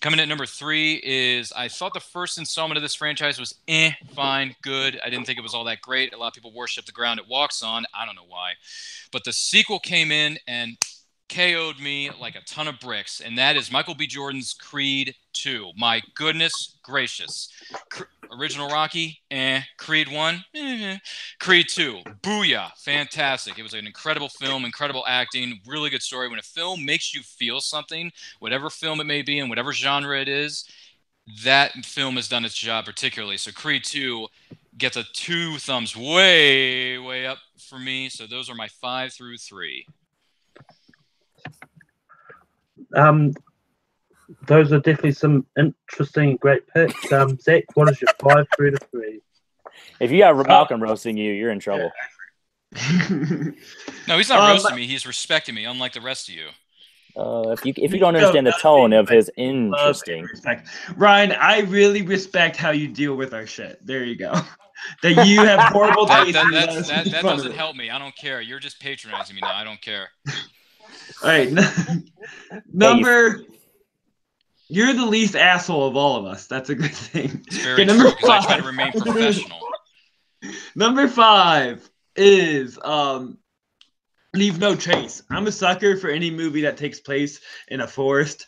Coming in at number 3 is, I thought the first installment of this franchise was fine, good. I didn't think it was all that great. A lot of people worship the ground it walks on. I don't know why. But the sequel came in and KO'd me like a ton of bricks, and that is Michael B. Jordan's Creed 2. My goodness gracious. Original Rocky, Creed 1, Creed 2, booyah, fantastic. It was an incredible film, incredible acting, really good story. When a film makes you feel something, whatever film it may be and whatever genre it is, that film has done its job particularly. So Creed 2 gets a 2 thumbs way, way up for me. So those are my 5 through 3. Those are definitely some interesting, great picks. Zach, what is your 5 through to 3? If you got Malcolm roasting you, you're in trouble. No, he's not roasting me. He's respecting me, unlike the rest of you. If you don't understand the tone of his interesting, Ryan, I really respect how you deal with our shit. There you go. That you have horrible taste. That doesn't help me. I don't care. You're just patronizing me now. I don't care. All right, you're the least asshole of all of us. That's a good thing. It's very true because I try to remain professional. Number 5 is Leave No Trace. I'm a sucker for any movie that takes place in a forest.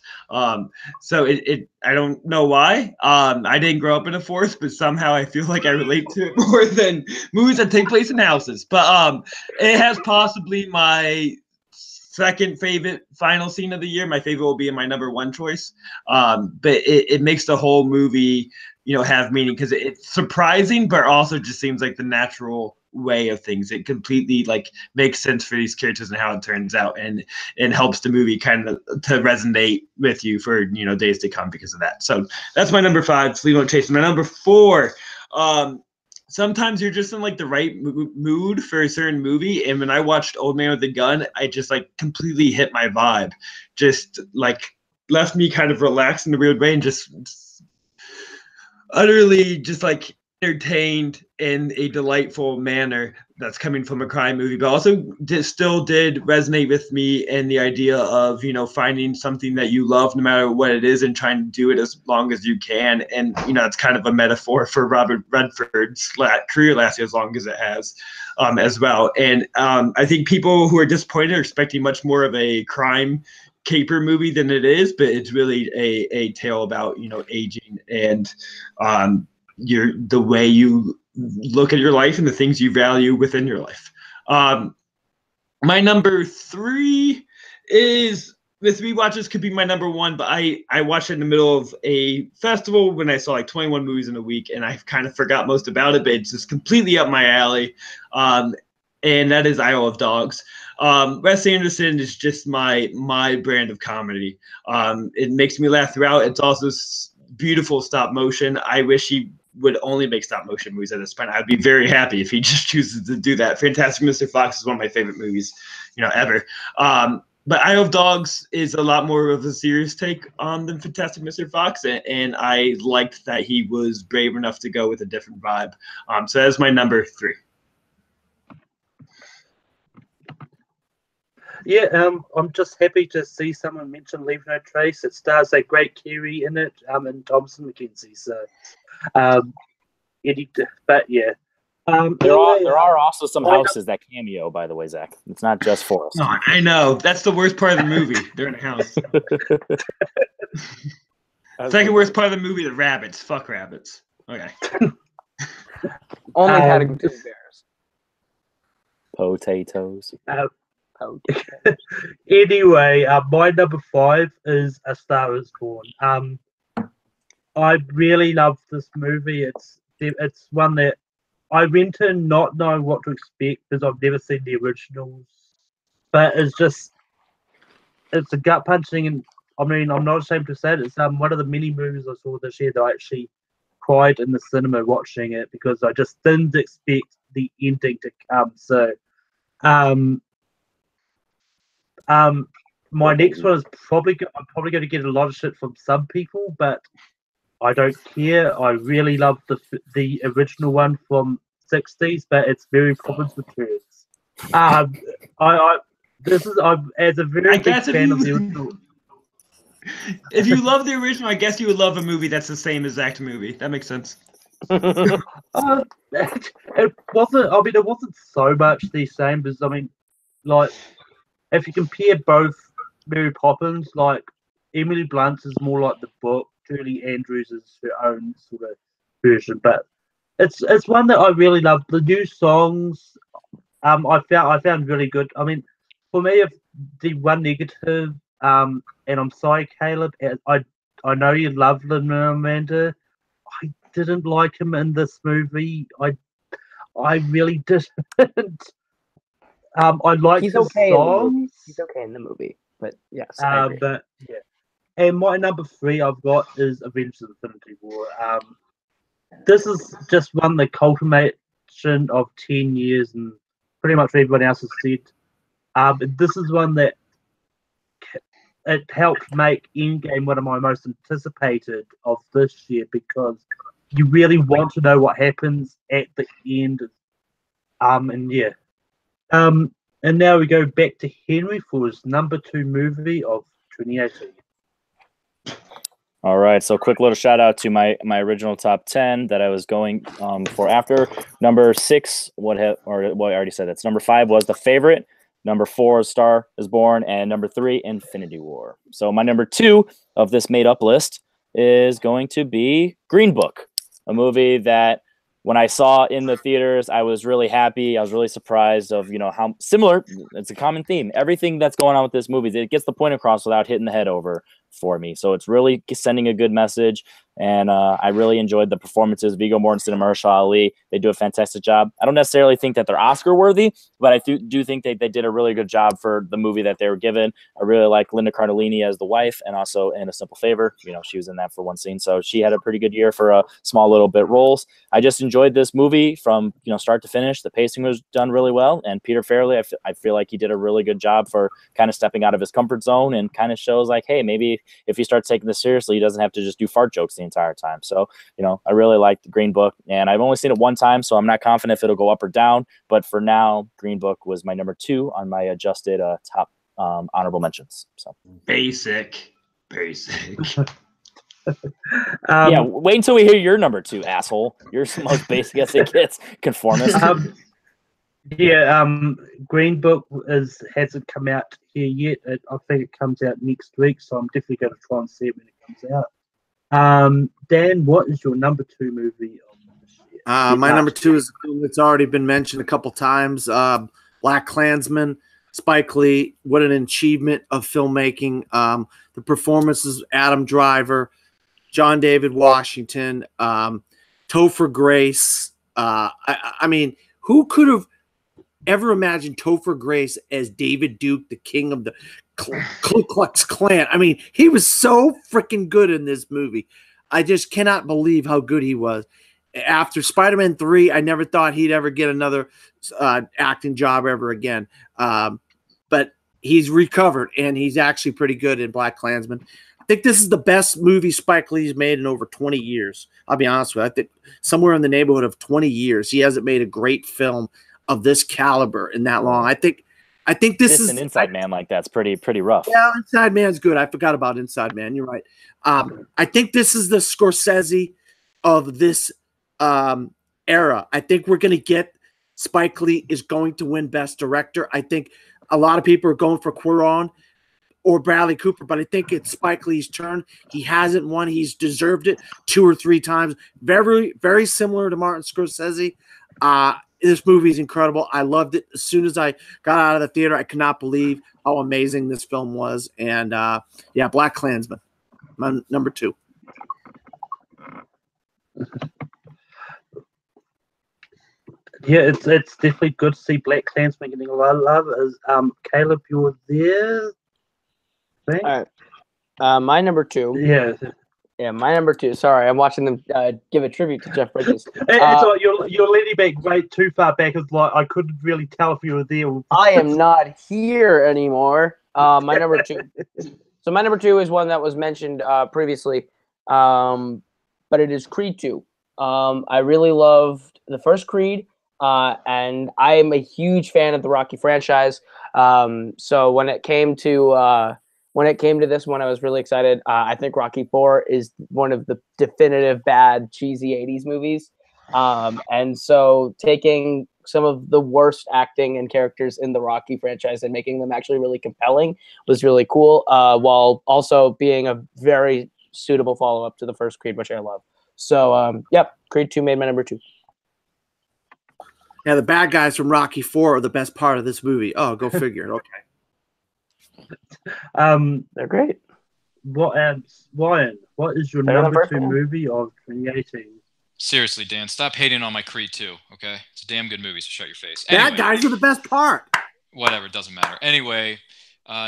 So I don't know why. I didn't grow up in a forest, but somehow I feel like I relate to it more than movies that take place in houses. But it has possibly my second favorite final scene of the year. My favorite will be in my number 1 choice. But it makes the whole movie, have meaning because it's surprising, but also just seems like the natural way of things. It completely makes sense for these characters and how it turns out, and helps the movie kind of to resonate with you for days to come because of that. So that's my number 5, Leave No Trace. My number 4, sometimes you're just in the right mood for a certain movie, and when I watched Old Man with a Gun, I just completely hit my vibe, just left me kind of relaxed in a weird way, and just utterly just entertained in a delightful manner that's coming from a crime movie, but also still did resonate with me in the idea of finding something that you love no matter what it is and trying to do it as long as you can. And it's kind of a metaphor for Robert Redford's career lasting as long as it has, as well. And I think people who are disappointed are expecting much more of a crime caper movie than it is, but it's really a tale about aging and the way you look at your life and the things you value within your life. My number 3 is, the 3 watches could be my number 1, but I watched it in the middle of a festival when I saw 21 movies in a week, and I kind of forgot most about it, but it's just completely up my alley. And that is Isle of Dogs. Wes Anderson is just my brand of comedy. It makes me laugh throughout. It's also beautiful stop motion. I wish he would only make stop motion movies at this point. I'd be very happy if he just chooses to do that. Fantastic Mr. Fox is one of my favorite movies, ever. But Isle of Dogs is a lot more of a serious take on than Fantastic Mr. Fox, and I liked that he was brave enough to go with a different vibe. So that's my number 3. Yeah, I'm just happy to see someone mention Leave No Trace. It stars a great Kiwi in it, and Thompson McKenzie. So, but yeah. There are also some houses that cameo, by the way, Zach. It's not just Forest. No, I know. That's the worst part of the movie. They're in a house. Second worst part of the movie, the rabbits. Fuck rabbits. Okay. Only Paddington Bears. Potatoes. Anyway, my number 5 is A Star Is Born. I really love this movie. It's one that I went in not knowing what to expect because I've never seen the originals, but it's a gut punching, and I mean I'm not ashamed to say it. It's one of the many movies I saw this year that I actually cried in the cinema watching it because I just didn't expect the ending to come. So, my next one is I'm probably going to get a lot of shit from some people, but I don't care. I really love the original one from 60s, but it's Mary Poppins Returns. I'm as a very big fan of the original. If you love the original, I guess you would love a movie that's the same exact movie. That makes sense. It wasn't. I mean, it wasn't so much the same, because I mean, if you compare both Mary Poppins, Emily Blunt's is more like the book. Julie Andrews is her own sort of version, but it's one that I really love. The new songs, I found really good. I mean, for me, if the one negative, and I'm sorry, Caleb, I I know you love Lin-Manuel Miranda. I didn't like him in this movie. I really didn't. I liked He's his okay in the movie. songs. He's okay in the movie, but yes, I agree. But yeah. And my number 3 I've got is Avengers Infinity War. This is just one the culmination of 10 years, and pretty much everyone else has said. This is one that it helped make Endgame one of my most anticipated of this year because you really want to know what happens at the end. And yeah. And now we go back to Henry for his number 2 movie of 2018. All right, so quick little shout out to my original top 10 that I was going for after. Number 6, I already said that's number 5 was The Favorite. Number 4 is Star is Born, and number 3, Infinity War. So my number 2 of this made up list is going to be Green Book, a movie that when I saw in the theaters, I was really happy. I was really surprised of, how similar, it's a common theme. Everything that's going on with this movie, it gets the point across without hitting the head over for me. So it's really sending a good message. And I really enjoyed the performances. Viggo Mortensen and Mahershala Ali, they do a fantastic job. I don't necessarily think that they're Oscar worthy, but I do think they did a really good job for the movie that they were given. I really like Linda Cardellini as the wife, and also in A Simple Favor. She was in that for one scene. So she had a pretty good year for small little bit roles. I just enjoyed this movie from start to finish. The pacing was done really well. And Peter Farrelly, I feel like he did a really good job for kind of stepping out of his comfort zone and kind of shows like, hey, maybe if he starts taking this seriously, he doesn't have to just do fart jokes the entire time. So, I really liked the Green Book, and I've only seen it one time, so I'm not confident if it'll go up or down. But for now, Green Book was my number 2 on my adjusted top honorable mentions. So basic. Yeah, wait until we hear your number 2, asshole. You're the most basic as it gets, conformist. Green Book hasn't come out here yet. I think it comes out next week, so I'm definitely going to try and see it when it comes out. Dan, what is your number 2 movie of this year? My number 2 is a film that's already been mentioned a couple times. Black Klansman, Spike Lee. What an achievement of filmmaking. The performances: Adam Driver, John David Washington, Topher Grace. I mean, who could have ever imagined Topher Grace as David Duke, the king of the Ku Klux Klan? I mean, he was so freaking good in this movie. I just cannot believe how good he was. After Spider-Man 3, I never thought he'd ever get another acting job ever again. But he's recovered, and he's actually pretty good in Black Klansman. I think this is the best movie Spike Lee's made in over 20 years. I'll be honest with you. I think somewhere in the neighborhood of 20 years, he hasn't made a great film of this caliber in that long. I think this is an Inside Man like that's pretty rough. Yeah, Inside Man's good. I forgot about Inside Man. You're right. I think this is the Scorsese of this era. I think we're going to get Spike Lee is going to win Best Director. I think a lot of people are going for Cuarón or Bradley Cooper, but I think it's Spike Lee's turn. He hasn't won. He's deserved it 2 or 3 times. Very, very similar to Martin Scorsese. This movie is incredible. I loved it. As soon as I got out of the theater, I could not believe how amazing this film was. And Black Klansman, my number 2. Yeah, it's definitely good to see Black Klansman getting a lot of love. As Caleb, you're there. All right. My number 2. Yeah, my number 2. Sorry, I'm watching them give a tribute to Jeff Bridges. It's like you're leaning back way too far back. It's like I couldn't really tell if you were there. I am not here anymore. My number 2. So my number 2 is one that was mentioned previously, but it is Creed 2. I really loved the first Creed, and I am a huge fan of the Rocky franchise. So when it came to this one, I was really excited. I think Rocky 4 is one of the definitive bad, cheesy 80s movies. And so taking some of the worst acting and characters in the Rocky franchise and making them actually really compelling was really cool, while also being a very suitable follow-up to the first Creed, which I love. So, Creed 2 made my number 2. Yeah, the bad guys from Rocky 4 are the best part of this movie. Oh, go figure. Okay. They're great. Ryan, what is your Better than number first 2 one? movie of 2018? Seriously, Dan, stop hating on my Creed 2, okay? It's a damn good movie, so shut your face. Bad guys are the best part. Whatever, it doesn't matter. Anyway,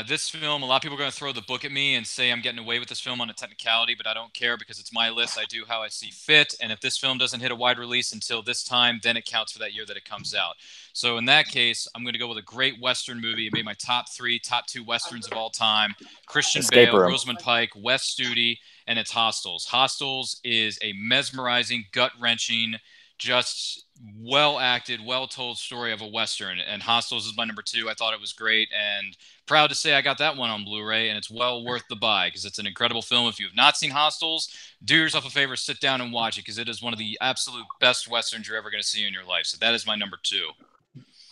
this film, a lot of people are going to throw the book at me and say I'm getting away with this film on a technicality, but I don't care because it's my list. I do how I see fit. And if this film doesn't hit a wide release until this time, then it counts for that year that it comes out. So in that case, I'm going to go with a great Western movie. It made my top 2 Westerns of all time. Christian Escape Bale, Room. Rosamund Pike, Wes Studi, and it's Hostiles. Hostiles is a mesmerizing, gut-wrenching, just well-acted, well-told story of a Western. And Hostiles is my number 2. I thought it was great, and proud to say I got that one on Blu-ray, and it's well worth the buy because it's an incredible film. If you have not seen Hostiles, do yourself a favor, sit down and watch it because it is one of the absolute best Westerns you're ever going to see in your life. So that is my number 2.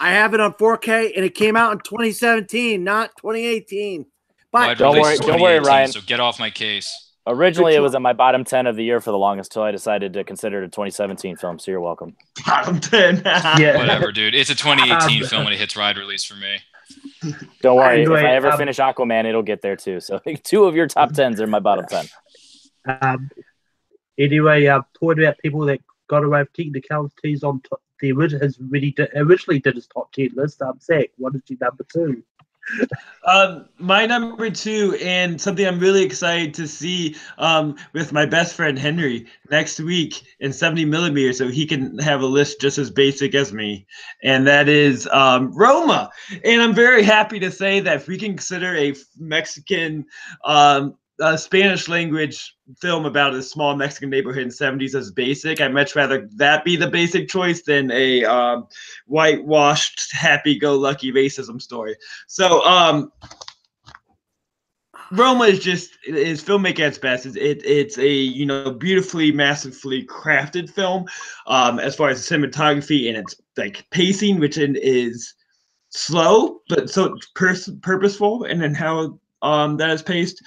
I have it on 4K, and it came out in 2017, not 2018. But Wide Don't release worry- is don't worry, 2018, Ryan. So get off my case. Originally, it was in my bottom 10 of the year for the longest till I decided to consider it a 2017 film. So you're welcome. Bottom 10. Yeah. Whatever, dude. It's a 2018 film when it hits wide release for me. Don't worry. Anyway, if I ever finish Aquaman, it'll get there too. So 2 of your top 10s are in my bottom 10. Anyway, talking about people that got away with technicalities on the originally did his top 10 list. Zach, what is your number 2? My number 2, and something I'm really excited to see with my best friend Henry next week in 70mm, so he can have a list just as basic as me, and that is Roma. And I'm very happy to say that if we can consider a Mexican Spanish language film about a small Mexican neighborhood in the 70s as basic, I'd much rather that be the basic choice than a whitewashed, happy-go-lucky racism story. So Roma is filmmaking at its best. It's a beautifully, massively crafted film as far as cinematography and its like pacing, which is slow but so purposeful, and then how that is paced.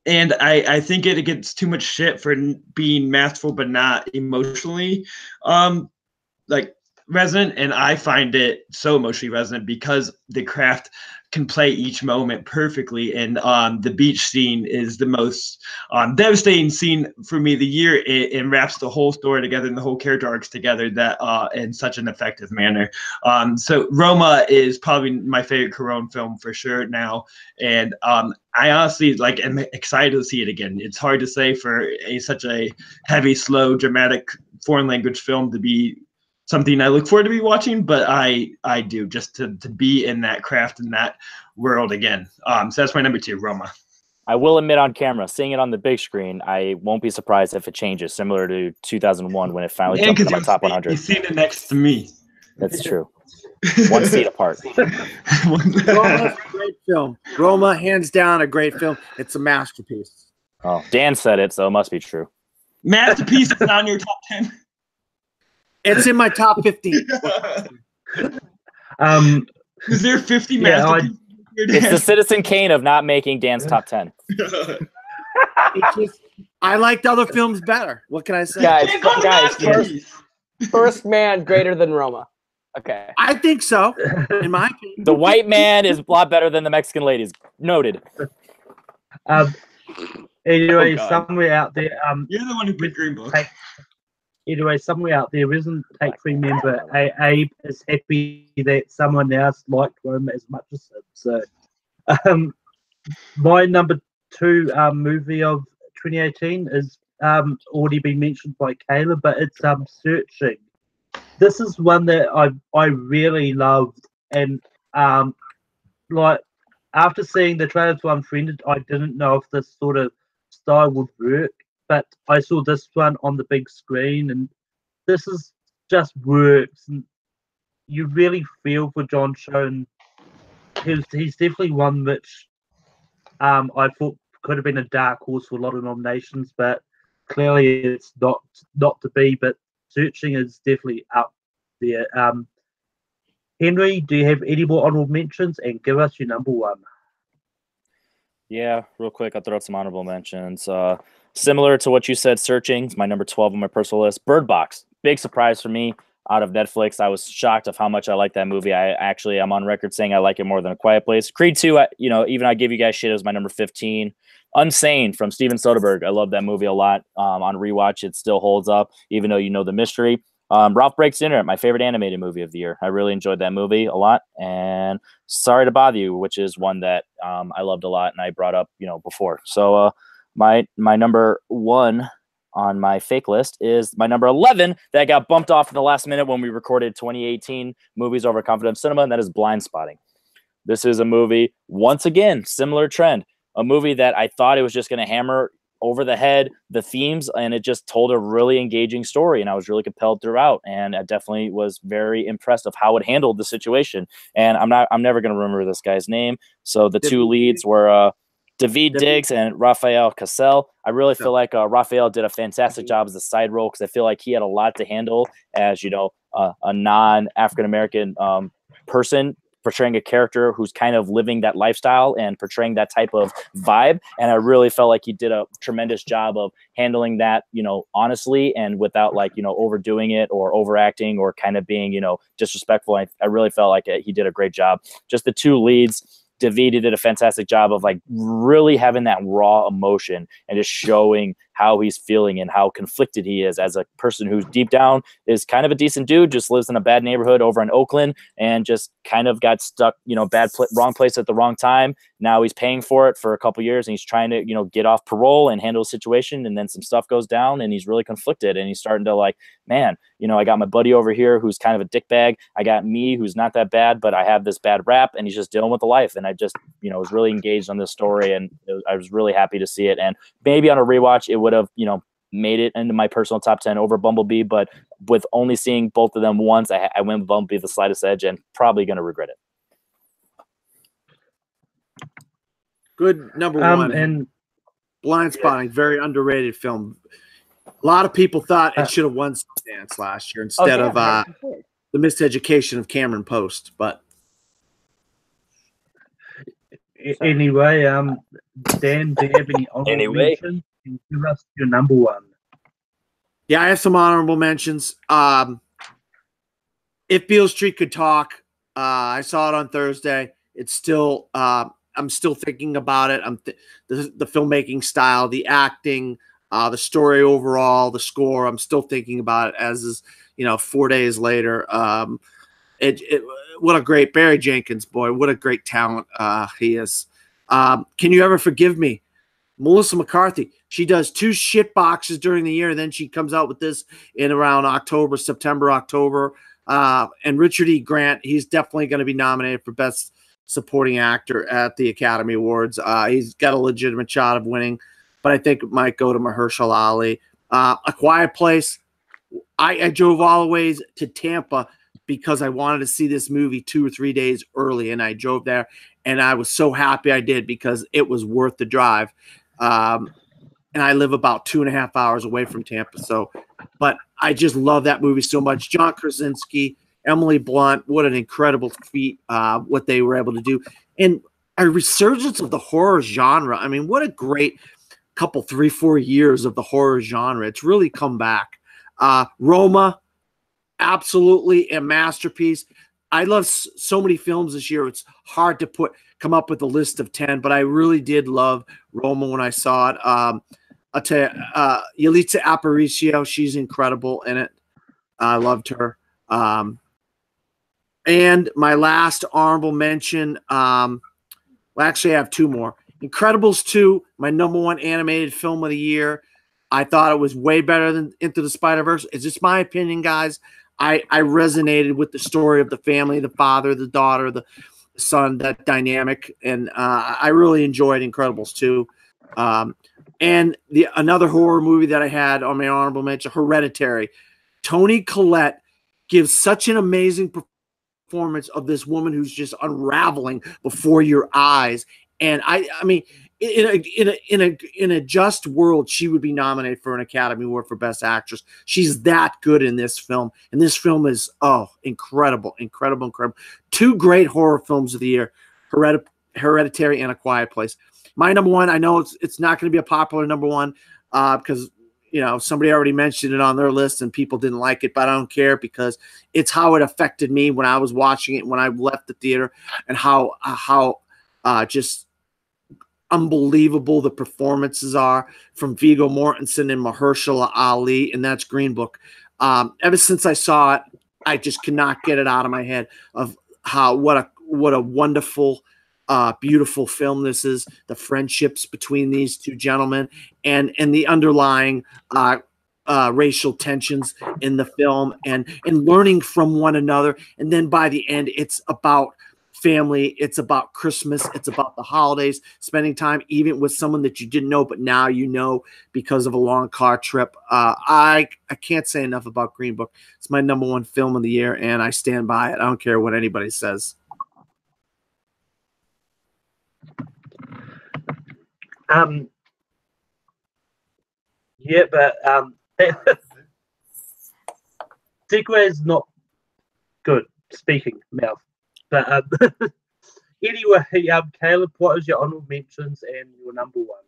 And I think it gets too much shit for being masterful but not emotionally like resonant, and I find it so emotionally resonant because the craft can play each moment perfectly, and the beach scene is the most devastating scene for me of the year. It wraps the whole story together and the whole character arcs together that in such an effective manner. So Roma is probably my favorite Cuarón film for sure now, and I honestly am excited to see it again. It's hard to say for such a heavy, slow, dramatic foreign language film to be something I look forward to be watching, but I do, just to be in that craft and that world again. So that's my number 2, Roma. I will admit on camera, seeing it on the big screen, I won't be surprised if it changes, similar to 2001 when it finally jumped into my top 100. You've seen it next to me. That's true. 1 seat apart. Roma's a great film. Roma, hands down, a great film. It's a masterpiece. Oh, Dan said it, so it must be true. Masterpiece is on your top 10. It's in my top 15. Is there 50 Yeah, masterpieces? It's the Citizen Kane of not making Dan's top 10. It's just, I liked other films better. What can I say? Guys, first man greater than Roma. Okay. I think so, in my opinion. The white man is a lot better than the Mexican ladies. Noted. Anyway, God. somewhere out there, You're the one who picked Green Book. anyway, somewhere out there isn't Take 3 member Abe is happy that someone else liked Roma as much as him. So, my number 2 movie of 2018 is already been mentioned by Kayla, but it's Searching. This is one that I really loved, and like after seeing the trailer to Unfriended, I didn't know if this sort of style would work, but I saw this one on the big screen, and this is just works, and you really feel for John Cho, and he's definitely one which I thought could have been a dark horse for a lot of nominations, but clearly it's not to be. But Searching is definitely up there. Henry, do you have any more honorable mentions? And give us your number 1. Yeah, real quick, I'll throw out some honorable mentions. Similar to what you said, Searching is my number 12 on my personal list. Bird Box, big surprise for me. out of Netflix. I was shocked of how much I like that movie. I'm on record saying I like it more than A Quiet Place. Creed 2, even I give you guys shit, as my number 15. Unsane from Steven Soderbergh. I love that movie a lot. On rewatch, it still holds up, even though you know the mystery. Ralph Breaks the Internet, my favorite animated movie of the year. I really enjoyed that movie a lot. And Sorry to Bother You, which is one that I loved a lot and I brought up, before. So my number 1 on my fake list is my number 11 that got bumped off in the last minute when we recorded 2018 Movies Over Confident Cinema, and that is Blind Spotting. This is a movie, once again, similar trend, a movie that I thought it was just going to hammer over the head the themes, and it just told a really engaging story, and I was really compelled throughout, and I definitely was very impressed of how it handled the situation. And I'm never going to remember this guy's name. So the two leads were David Diggs and Raphael Cassel. I really feel like Raphael did a fantastic job as a side role, because I feel like he had a lot to handle as, a non-African-American person portraying a character who's kind of living that lifestyle and portraying that type of vibe. And I really felt like he did a tremendous job of handling that, honestly, and without overdoing it or overacting or kind of being, disrespectful. I really felt like he did a great job. Just the two leads, Davide did a fantastic job of really having that raw emotion and just showing how he's feeling and how conflicted he is as a person who's deep down is kind of a decent dude, just lives in a bad neighborhood over in Oakland and just kind of got stuck, wrong place at the wrong time. Now he's paying for it for a couple years and he's trying to, get off parole and handle the situation. And then some stuff goes down and he's really conflicted and he's starting to man, I got my buddy over here who's kind of a dickbag. I got me who's not that bad, but I have this bad rap, and he's just dealing with the life. And I just, was really engaged on this story, and I was really happy to see it. And maybe on a rewatch, it would have, made it into my personal top 10 over Bumblebee. But with only seeing both of them once, I went with Bumblebee the slightest edge, and probably going to regret it. Good number 1. And Blind Spotting, very underrated film. A lot of people thought it should have won Sundance last year instead of The Miseducation of Cameron Post. But anyway, Dan, do you have any honorable mentions? Give us your number 1. Yeah, I have some honorable mentions. If Beale Street Could Talk, I saw it on Thursday. It's still, I'm still thinking about it. The filmmaking style, the acting, the story overall, the score. I'm still thinking about it as is, 4 days later. What a great Barry Jenkins, boy! What a great talent he is. Can You Ever Forgive Me? Melissa McCarthy. She does 2 shit boxes during the year, and then she comes out with this in around September, October. And Richard E. Grant, he's definitely going to be nominated for Best Supporting Actor at the Academy Awards. He's got a legitimate shot of winning, but I think it might go to Mahershala Ali. A Quiet Place. I drove all the way to Tampa because I wanted to see this movie 2 or 3 days early, and I drove there, and I was so happy I did because it was worth the drive. And I live about 2.5 hours away from Tampa. But I just love that movie so much. John Krasinski, Emily Blunt, what an incredible feat, what they were able to do. And a resurgence of the horror genre. I mean, what a great couple, 3-4 years of the horror genre. It's really come back. Roma, absolutely a masterpiece. I love so many films this year. It's hard to come up with a list of 10, but I really did love Roma when I saw it. I'll tell you, Yalitza Aparicio, she's incredible in it. I loved her. And my last honorable mention, actually I have 2 more. Incredibles 2, my number 1 animated film of the year. I thought it was way better than Into the Spider-Verse. It's just my opinion, guys. I resonated with the story of the family, the father, the daughter, the son, that dynamic. And I really enjoyed Incredibles 2. And another horror movie that I had on my honorable mention, Hereditary. Toni Collette gives such an amazing performance of this woman who's just unraveling before your eyes. And I mean, in a just world, she would be nominated for an Academy Award for Best Actress. She's that good in this film. And this film is, incredible. 2 great horror films of the year, Hereditary and A Quiet Place. My number 1, I know it's not going to be a popular number 1 because somebody already mentioned it on their list and people didn't like it, but I don't care because it's how it affected me when I was watching it, when I left the theater, and how just unbelievable the performances are from Viggo Mortensen and Mahershala Ali, and that's Green Book. Ever since I saw it, I just cannot get it out of my head of what a wonderful, beautiful film this is. The friendships between these two gentlemen and the underlying racial tensions in the film and learning from one another. And then by the end, it's about family, it's about Christmas, it's about the holidays, spending time even with someone that you didn't know, but now you know because of a long car trip. I can't say enough about Green Book. It's my number one film of the year, and I stand by it. I don't care what anybody says. Yeah, but segue is not good. Speaking mouth, but anyway, Caleb, what is your honorable mentions and your number one?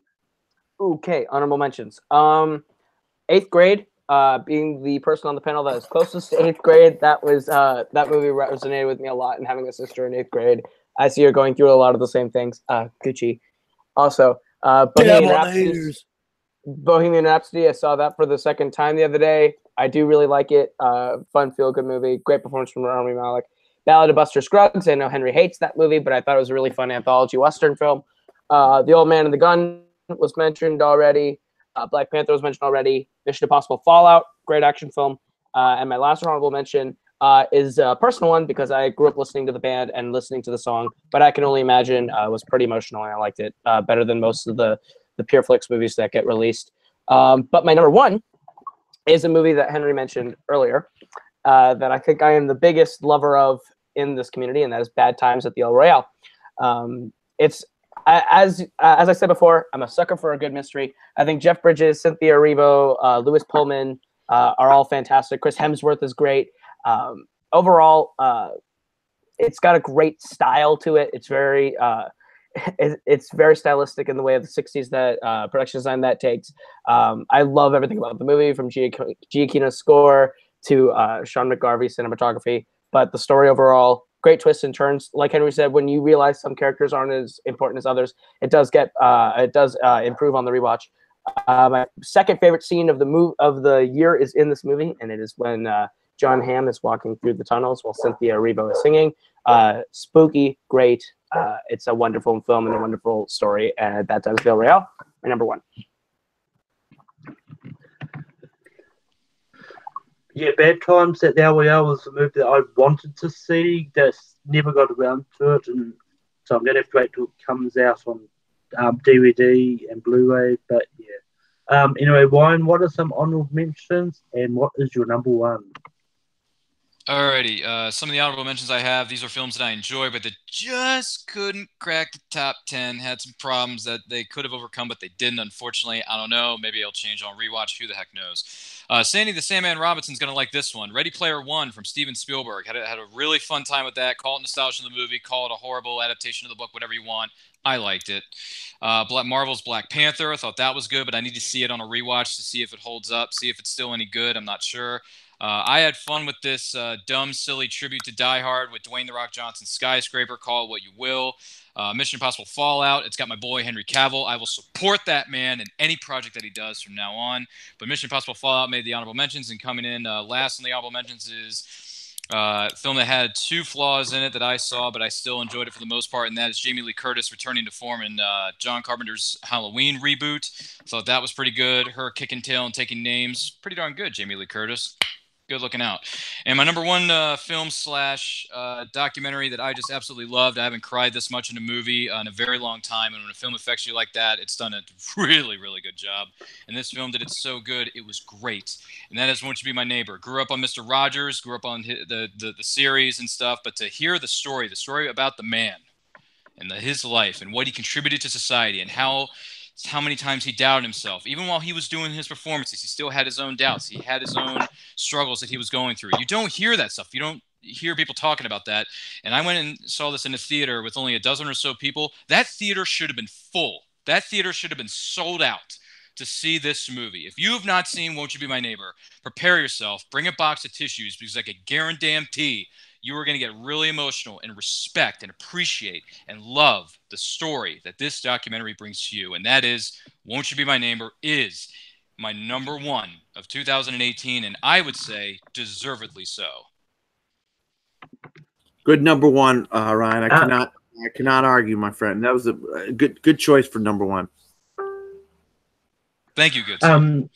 Okay, honorable mentions. 8th grade. Being the person on the panel that is closest to 8th grade, that movie resonated with me a lot. And having a sister in 8th grade, I see her going through a lot of the same things. Gucci. Also, Bohemian Rhapsody. I saw that for the second time the other day. I do really like it. Fun, feel-good movie. Great performance from Rami Malek. Ballad of Buster Scruggs. I know Henry hates that movie, but I thought it was a really fun anthology Western film. The Old Man and the Gun was mentioned already. Black Panther was mentioned already. Mission Impossible Fallout, great action film. And my last honorable mention is a personal one because I grew up listening to the band and listening to the song, but I Can Only Imagine was pretty emotional and I liked it better than most of the Pure Flix movies that get released. But my number one is a movie that Henry mentioned earlier that I think I am the biggest lover of in this community, and that is Bad Times at the El Royale. It's as I said before, I'm a sucker for a good mystery. I think Jeff Bridges, Cynthia Erivo, Lewis Pullman are all fantastic. Chris Hemsworth is great. Overall, it's got a great style to it. It's very it's very stylistic in the way of the 60s that production design that takes. I love everything about the movie, from Giacchino's score to Sean McGarvey's cinematography. But the story overall, great twists and turns. Like Henry said, when you realize some characters aren't as important as others, it does improve on the rewatch. My second favorite scene of the year is in this movie, and it is when John Hamm is walking through the tunnels while Cynthia Erivo is singing. Spooky, great. It's a wonderful film and a wonderful story. And Bad Times at the El Royale, my number one. Yeah, Bad Times at the El Royale was a movie that I wanted to see, just never got around to it, and so I'm gonna have to wait till it comes out on DVD and Blu-ray. But yeah. Anyway, Ryan, what are some honorable mentions, and what is your number one? Alrighty, some of the honorable mentions I have, these are films that I enjoy, but that just couldn't crack the top 10. Had some problems that they could have overcome, but they didn't, unfortunately. I don't know. Maybe it'll change on rewatch. Who the heck knows? Sandy the Sandman Robinson's going to like this one. Ready Player One from Steven Spielberg. Had a really fun time with that. Call it nostalgia in the movie. Call it a horrible adaptation of the book, whatever you want. I liked it. Marvel's Black Panther. I thought that was good, but I need to see it on a rewatch to see if it holds up, see if it's still any good. I'm not sure. I had fun with this dumb, silly tribute to Die Hard with Dwayne "The Rock" Johnson, Skyscraper. Call it what you will. Mission Impossible Fallout. It's got my boy Henry Cavill. I will support that man in any project that he does from now on. But Mission Impossible Fallout made the honorable mentions, and coming in last on the honorable mentions is a film that had two flaws in it that I saw, but I still enjoyed it for the most part, and that is Jamie Lee Curtis returning to form in John Carpenter's Halloween reboot. Thought that was pretty good. Her kicking tail and taking names. Pretty darn good, Jamie Lee Curtis. Good looking out. And my number one film / documentary that I just absolutely loved. I haven't cried this much in a movie in a very long time. And when a film affects you like that, it's done a really, really good job. And this film did it so good, it was great. And that is Won't You Be My Neighbor. Grew up on Mr. Rogers, grew up on the series and stuff. But to hear the story about the man and his life and what he contributed to society and how many times he doubted himself. Even while he was doing his performances, he still had his own doubts. He had his own struggles that he was going through. You don't hear that stuff. You don't hear people talking about that. And I went and saw this in a theater with only a dozen or so people. That theater should have been full. That theater should have been sold out. to see this movie. If you have not seen Won't You Be My Neighbor, prepare yourself, bring a box of tissues, because I can guarantee you are going to get really emotional and respect and appreciate and love the story that this documentary brings to you. And that is Won't You Be My Neighbor is my number one of 2018, and I would say deservedly so. Good number one, Ryan. I cannot argue, my friend. That was a good choice for number one. Thank you, good sir.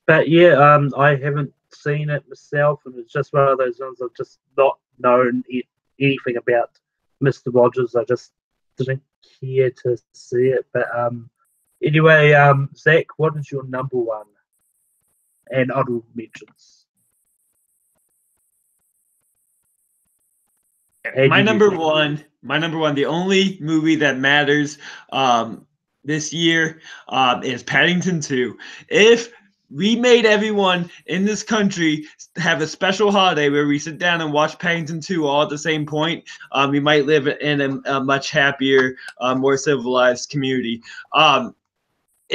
But yeah, I haven't seen it myself, and it's just one of those ones I've just not known anything about Mr. Rogers. I just didn't care to see it. But anyway, Zach, what is your number one and honorable mentions? My number one, the only movie that matters this year is Paddington 2. If we made everyone in this country have a special holiday where we sit down and watch Paddington 2 all at the same point, we might live in a much happier, more civilized community. And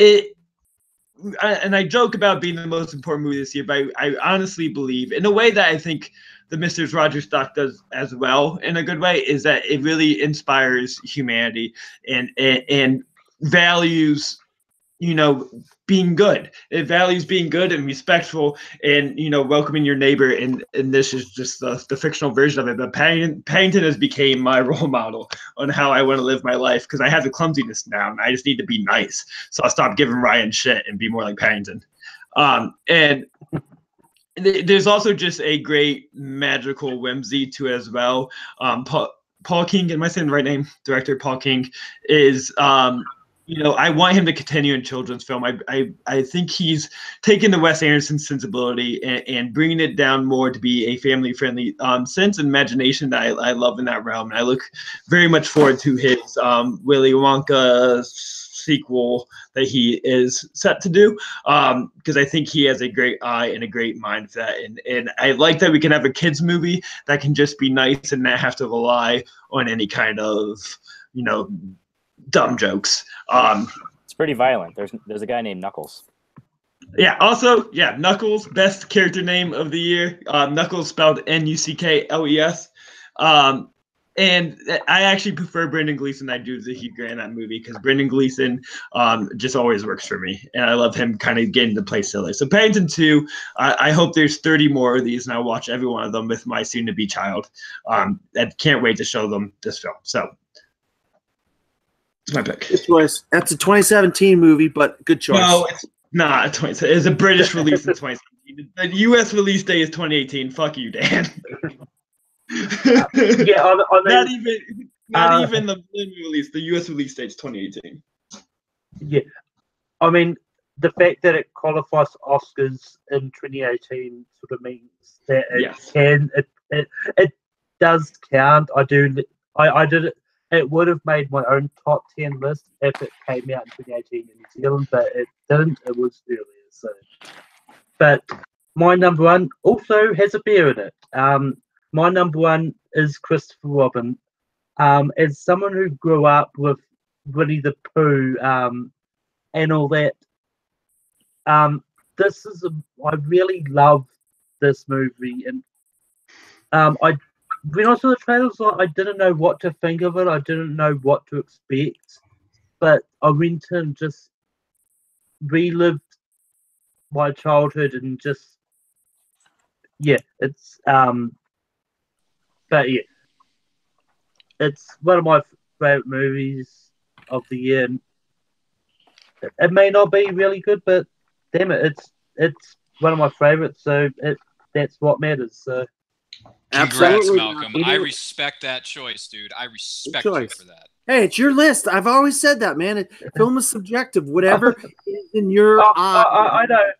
I joke about being the most important movie this year, but I honestly believe, in a way that I think the Mr. Rogers doc does as well, in a good way, is that it really inspires humanity and values, being good. It values being good and respectful and, welcoming your neighbor. And this is just the fictional version of it. But Paddington has became my role model on how I want to live my life, because I have the clumsiness now and I just need to be nice. So I'll stop giving Ryan shit and be more like Paddington. And there's also just a great magical whimsy to it as well. Paul King, am I saying the right name? Director Paul King is, I want him to continue in children's film. I think he's taken the Wes Anderson sensibility and bringing it down more to be a family-friendly sense and imagination that I love in that realm. And I look very much forward to his Willy Wonka sequel that he is set to do, because I think he has a great eye and a great mind for that. And I like that we can have a kids movie that can just be nice and not have to rely on any kind of, dumb jokes. It's pretty violent. There's a guy named Knuckles. Yeah. Also, Knuckles, best character name of the year. Knuckles spelled Nuckles. And I actually prefer Brendan Gleeson. I do the Hugh Grant in that movie, because Brendan Gleeson just always works for me, and I love him kind of getting to play silly. So Paddington 2, I hope there's 30 more of these, and I'll watch every one of them with my soon-to-be child. I can't wait to show them this film. So it's my pick. Good choice. That's a 2017 movie, but good choice. No, it's not a 2017. It's a British release in 2017. The U.S. release date is 2018. Fuck you, Dan. Yeah, not even the release. The U.S. release date is 2018. Yeah, I mean, the fact that it qualifies Oscars in 2018 sort of means that it does count. I did it. It would have made my own top 10 list if it came out in 2018 in New Zealand, but it didn't. It was earlier. So, but my number one also has a bear in it. My number one is Christopher Robin. As someone who grew up with Winnie the Pooh and all that, I really love this movie. And when I saw the trailers, I didn't know what to think of it. I didn't know what to expect. But I went and just relived my childhood and just, it's but yeah, it's one of my favorite movies of the year. It may not be really good, but damn it, it's one of my favorites. So that's what matters. So congrats, Malcolm. I respect that choice, dude. I respect you for that. Hey, it's your list. I've always said that, man. Film is subjective. Whatever is in your eye. I know.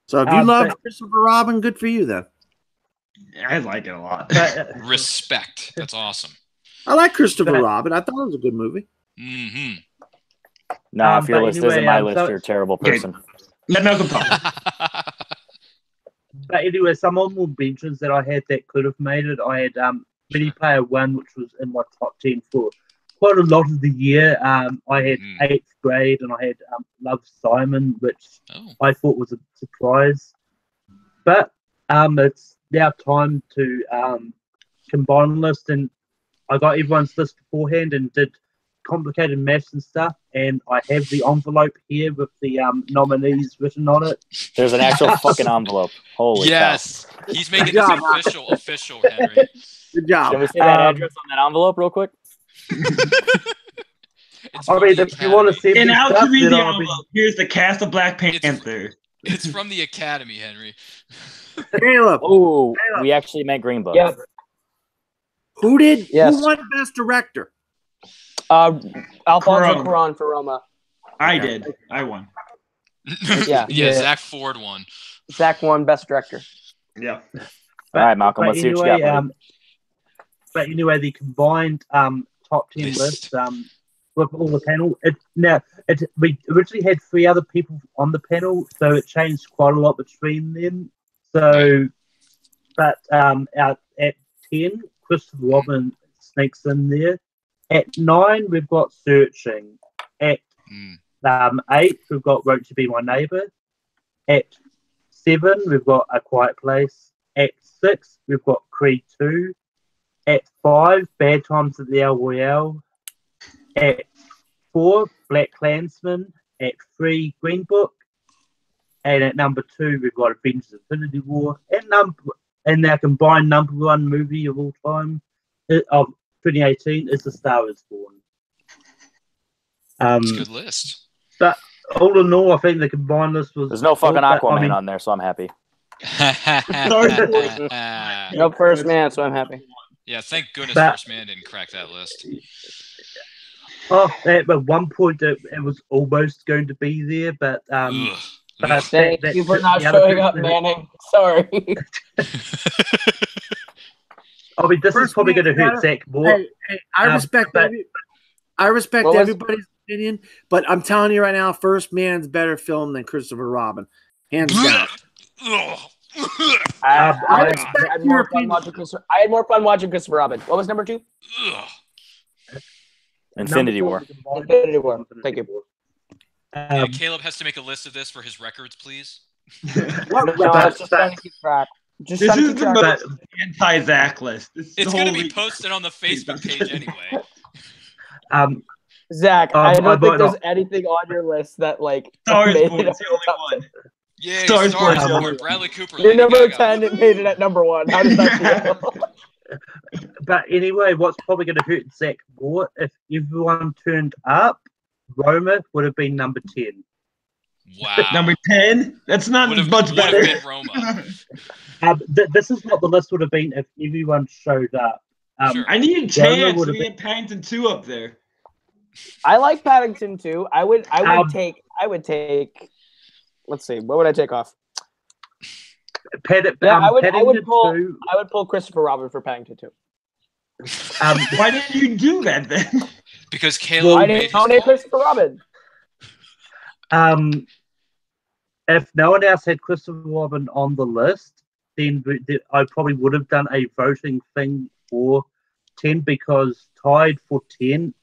So if you love Christopher Robin, good for you then. I like it a lot. Respect. That's awesome. I like Christopher Robin. I thought it was a good movie. Mm-hmm. Nah, if your list isn't my list, you're a terrible person. Let Malcolm talk. But anyway, some honorable mentions that I had that could have made it. I had Mini Player 1, which was in my top 10 for quite a lot of the year. I had 8th grade, and I had Love, Simon, which I thought was a surprise. But it's now time to combine list, and I got everyone's list beforehand and did complicated maths and stuff, and I have the envelope here with the nominees written on it. There's an actual fucking envelope. Holy yes, cow. He's making this official, Henry. Good job. Can we see that address on that envelope real quick? I mean, if you want to see and now to read the I'll envelope. Here's the cast of Black Panther. It's from the Academy, Henry. Caleb. Oh, we actually meant Green Book. Yeah. Who did? Yes. Who won Best Director? Alfonso Cuarón for Roma. I did. I won. Yeah, Zach Ford won. Zach won Best Director. Yeah. All right, Malcolm, let's see what you got. But anyway, the combined top 10 list with all the panel. We originally had 3 other people on the panel, so it changed quite a lot between them. So, but at 10, Christopher Robin sneaks in there. At 9, we've got Searching. At 8, we've got Won't You Be My Neighbour. At 7, we've got A Quiet Place. At 6, we've got Creed 2. At 5, Bad Times at the El Royale. At 4, Black Klansman. At 3, Green Book. And at number 2, we've got Avengers Infinity War. And our combined number 1 movie of all time of 2018 is The Star Is Born. It's a good list. But all in all, I think the combined list was... There's no fucking Aquaman on there, so I'm happy. No First Man, so I'm happy. Yeah, thank goodness First Man didn't crack that list. At one point, it was almost going to be there, but... Thank you for not showing up, Manning. Sorry. I mean, this is probably going to hurt Zach more. Hey, I respect everybody's opinion, but I'm telling you right now, First Man's better film than Christopher Robin, hands down. I had more fun watching Christopher Robin. What was number 2? Infinity War. Infinity War. Thank you. Caleb has to make a list of this for his records, please. Just trying to keep track. This is the most anti-Zach list. It's going to be posted on the Facebook page anyway. Zach, I don't think there's anything on your list that Star Is made Born it is the only one. Yeah, Star Star Is Is Born. Born. Bradley Cooper. Your number 10 it made it at number 1. How does that feel? But anyway, what's probably going to hurt Zach more, if everyone turned up, Roma would have been number 10. Wow. Number 10? That's not much better. Would have been Roma. This is what the list would have been if everyone showed up. Sure. I need a chance. We had Paddington 2 up there. I like Paddington 2. I would take. Let's see. What would I take off? I would pull Christopher Robin for Paddington 2. Why didn't you do that then? Because Caleb I didn't nominate Christopher Robin. If no one else had Christopher Robin on the list, then I probably would have done a voting thing for 10, because tied for 10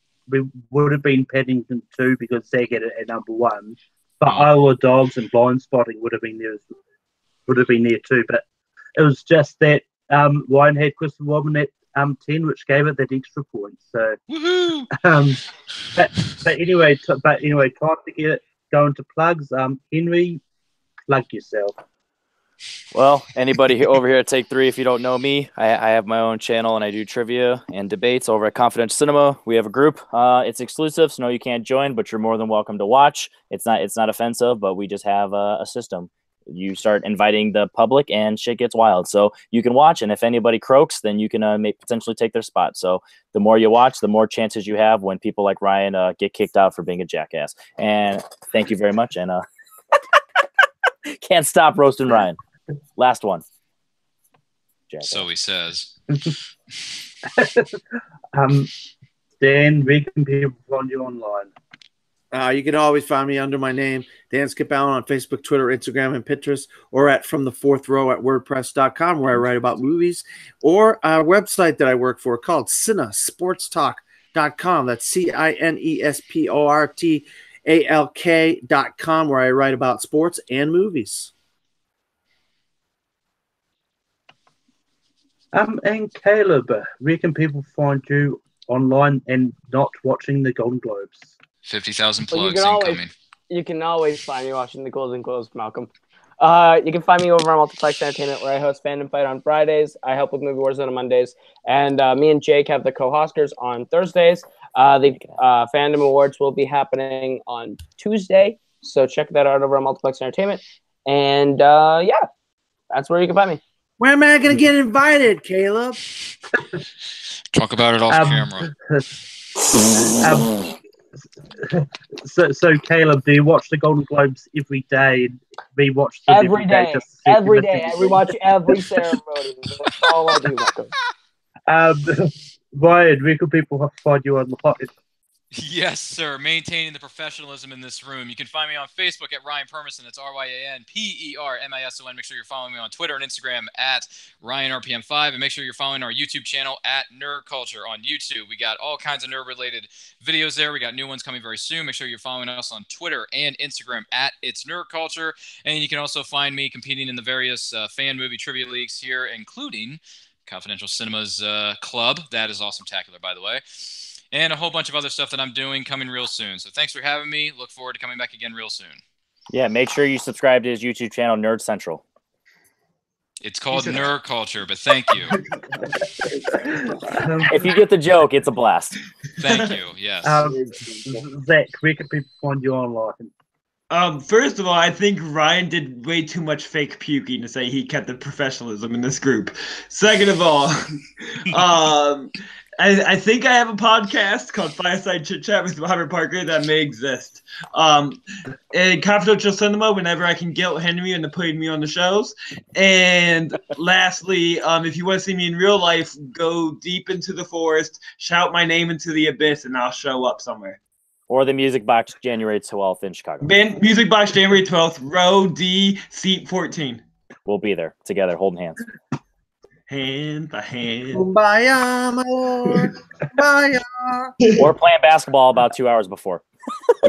would have been Paddington 2 because they get it at number 1. But Iowa Dogs and Blind Spotting would have been there too. But it was just that Ryan had Christopher Robin at 10, which gave it that extra point. So, but anyway, time to get it going to plugs. Henry, plug yourself. Well, anybody over here at Take 3, if you don't know me, I have my own channel and I do trivia and debates over at Confidential Cinema. We have a group. It's exclusive, so no, you can't join, but you're more than welcome to watch. It's not offensive, but we just have a system. You start inviting the public and shit gets wild. So you can watch, and if anybody croaks, then you can potentially take their spot. So the more you watch, the more chances you have when people like Ryan get kicked out for being a jackass. And thank you very much. And can't stop roasting Ryan. Last one. Jackass. So he says. Dan, where can people find you online? You can always find me under my name, Dan Skip Allen, on Facebook, Twitter, Instagram, and Pinterest, or at From the Fourth Row at WordPress.com, where I write about movies, or a website that I work for called Cine Sports Talk cinesportalk.com. That's cinesportalk.com, where I write about sports and movies. And Caleb, where can people find you online and not watching the Golden Globes? 50,000 Well, plugs incoming. You can always find me watching the Golden Globes, Malcolm. You can find me over on Multiplex Entertainment, where I host Fandom Fight on Fridays. I help with Movie Wars on Mondays. And me and Jake have the co-hosters on Thursdays. The Fandom Awards will be happening on Tuesday. So check that out over on Multiplex Entertainment. And yeah, that's where you can find me. Where am I going to get invited, Caleb? Talk about it off camera. So Caleb, do you watch the Golden Globes every day and rewatch them every day? Every day. I rewatch every ceremony. That's all I do, Malcolm. Ryan, where can people find you online? Yes, sir. Maintaining the professionalism in this room. You can find me on Facebook at Ryan Permison. That's RyanPermison. Make sure you're following me on Twitter and Instagram at RyanRPM5. And make sure you're following our YouTube channel at Nerd Culture on YouTube. We got all kinds of nerd-related videos there. We got new ones coming very soon. Make sure you're following us on Twitter and Instagram at It's Nerd Culture. And you can also find me competing in the various fan movie trivia leagues here, including Confidential Cinema's Club. That is awesome-tacular, by the way. And a whole bunch of other stuff that I'm doing coming real soon. So thanks for having me. Look forward to coming back again real soon. Yeah, make sure you subscribe to his YouTube channel, Nerd Central. It's called Nerd Culture, but thank you. If you get the joke, it's a blast. Thank you, yes. Zach, where can people find you online? First of all, I think Ryan did way too much fake puking to say he kept the professionalism in this group. Second of all, I think I have a podcast called Fireside Chit Chat with Robert Parker that may exist. In Confidential Cinema, whenever I can guilt Henry into putting me on the shows. And lastly, if you want to see me in real life, go deep into the forest, shout my name into the abyss, and I'll show up somewhere. Or the Music Box January 12th in Chicago. Music Box January 12th, row D, seat 14. We'll be there together, holding hands. Hand by hand. Kumbaya, my lord. Kumbaya. Or playing basketball about 2 hours before.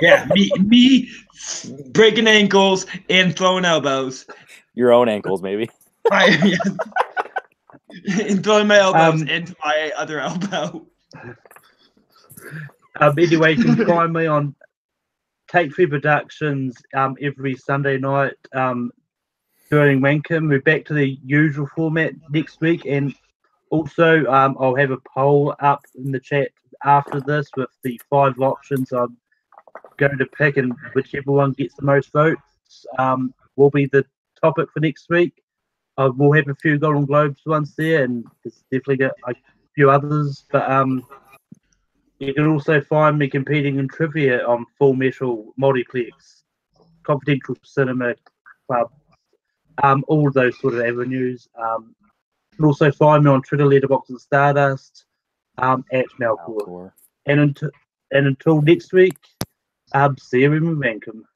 Yeah, me breaking ankles and throwing elbows. Your own ankles, maybe. And throwing my elbows into my other elbow. Anyway, you can find me on Take 3 Productions every Sunday night during Wankham. We're back to the usual format next week, and also I'll have a poll up in the chat after this with the 5 options I'm going to pick, and whichever one gets the most votes will be the topic for next week. We'll have a few Golden Globes ones there, and there's definitely got a few others, but you can also find me competing in trivia on Full Metal Multiplex, Confidential Cinema Club, all of those sort of avenues. You can also find me on Twitter, Letterboxd, and Stardust at Malcor. And until next week, see you in Vancouver.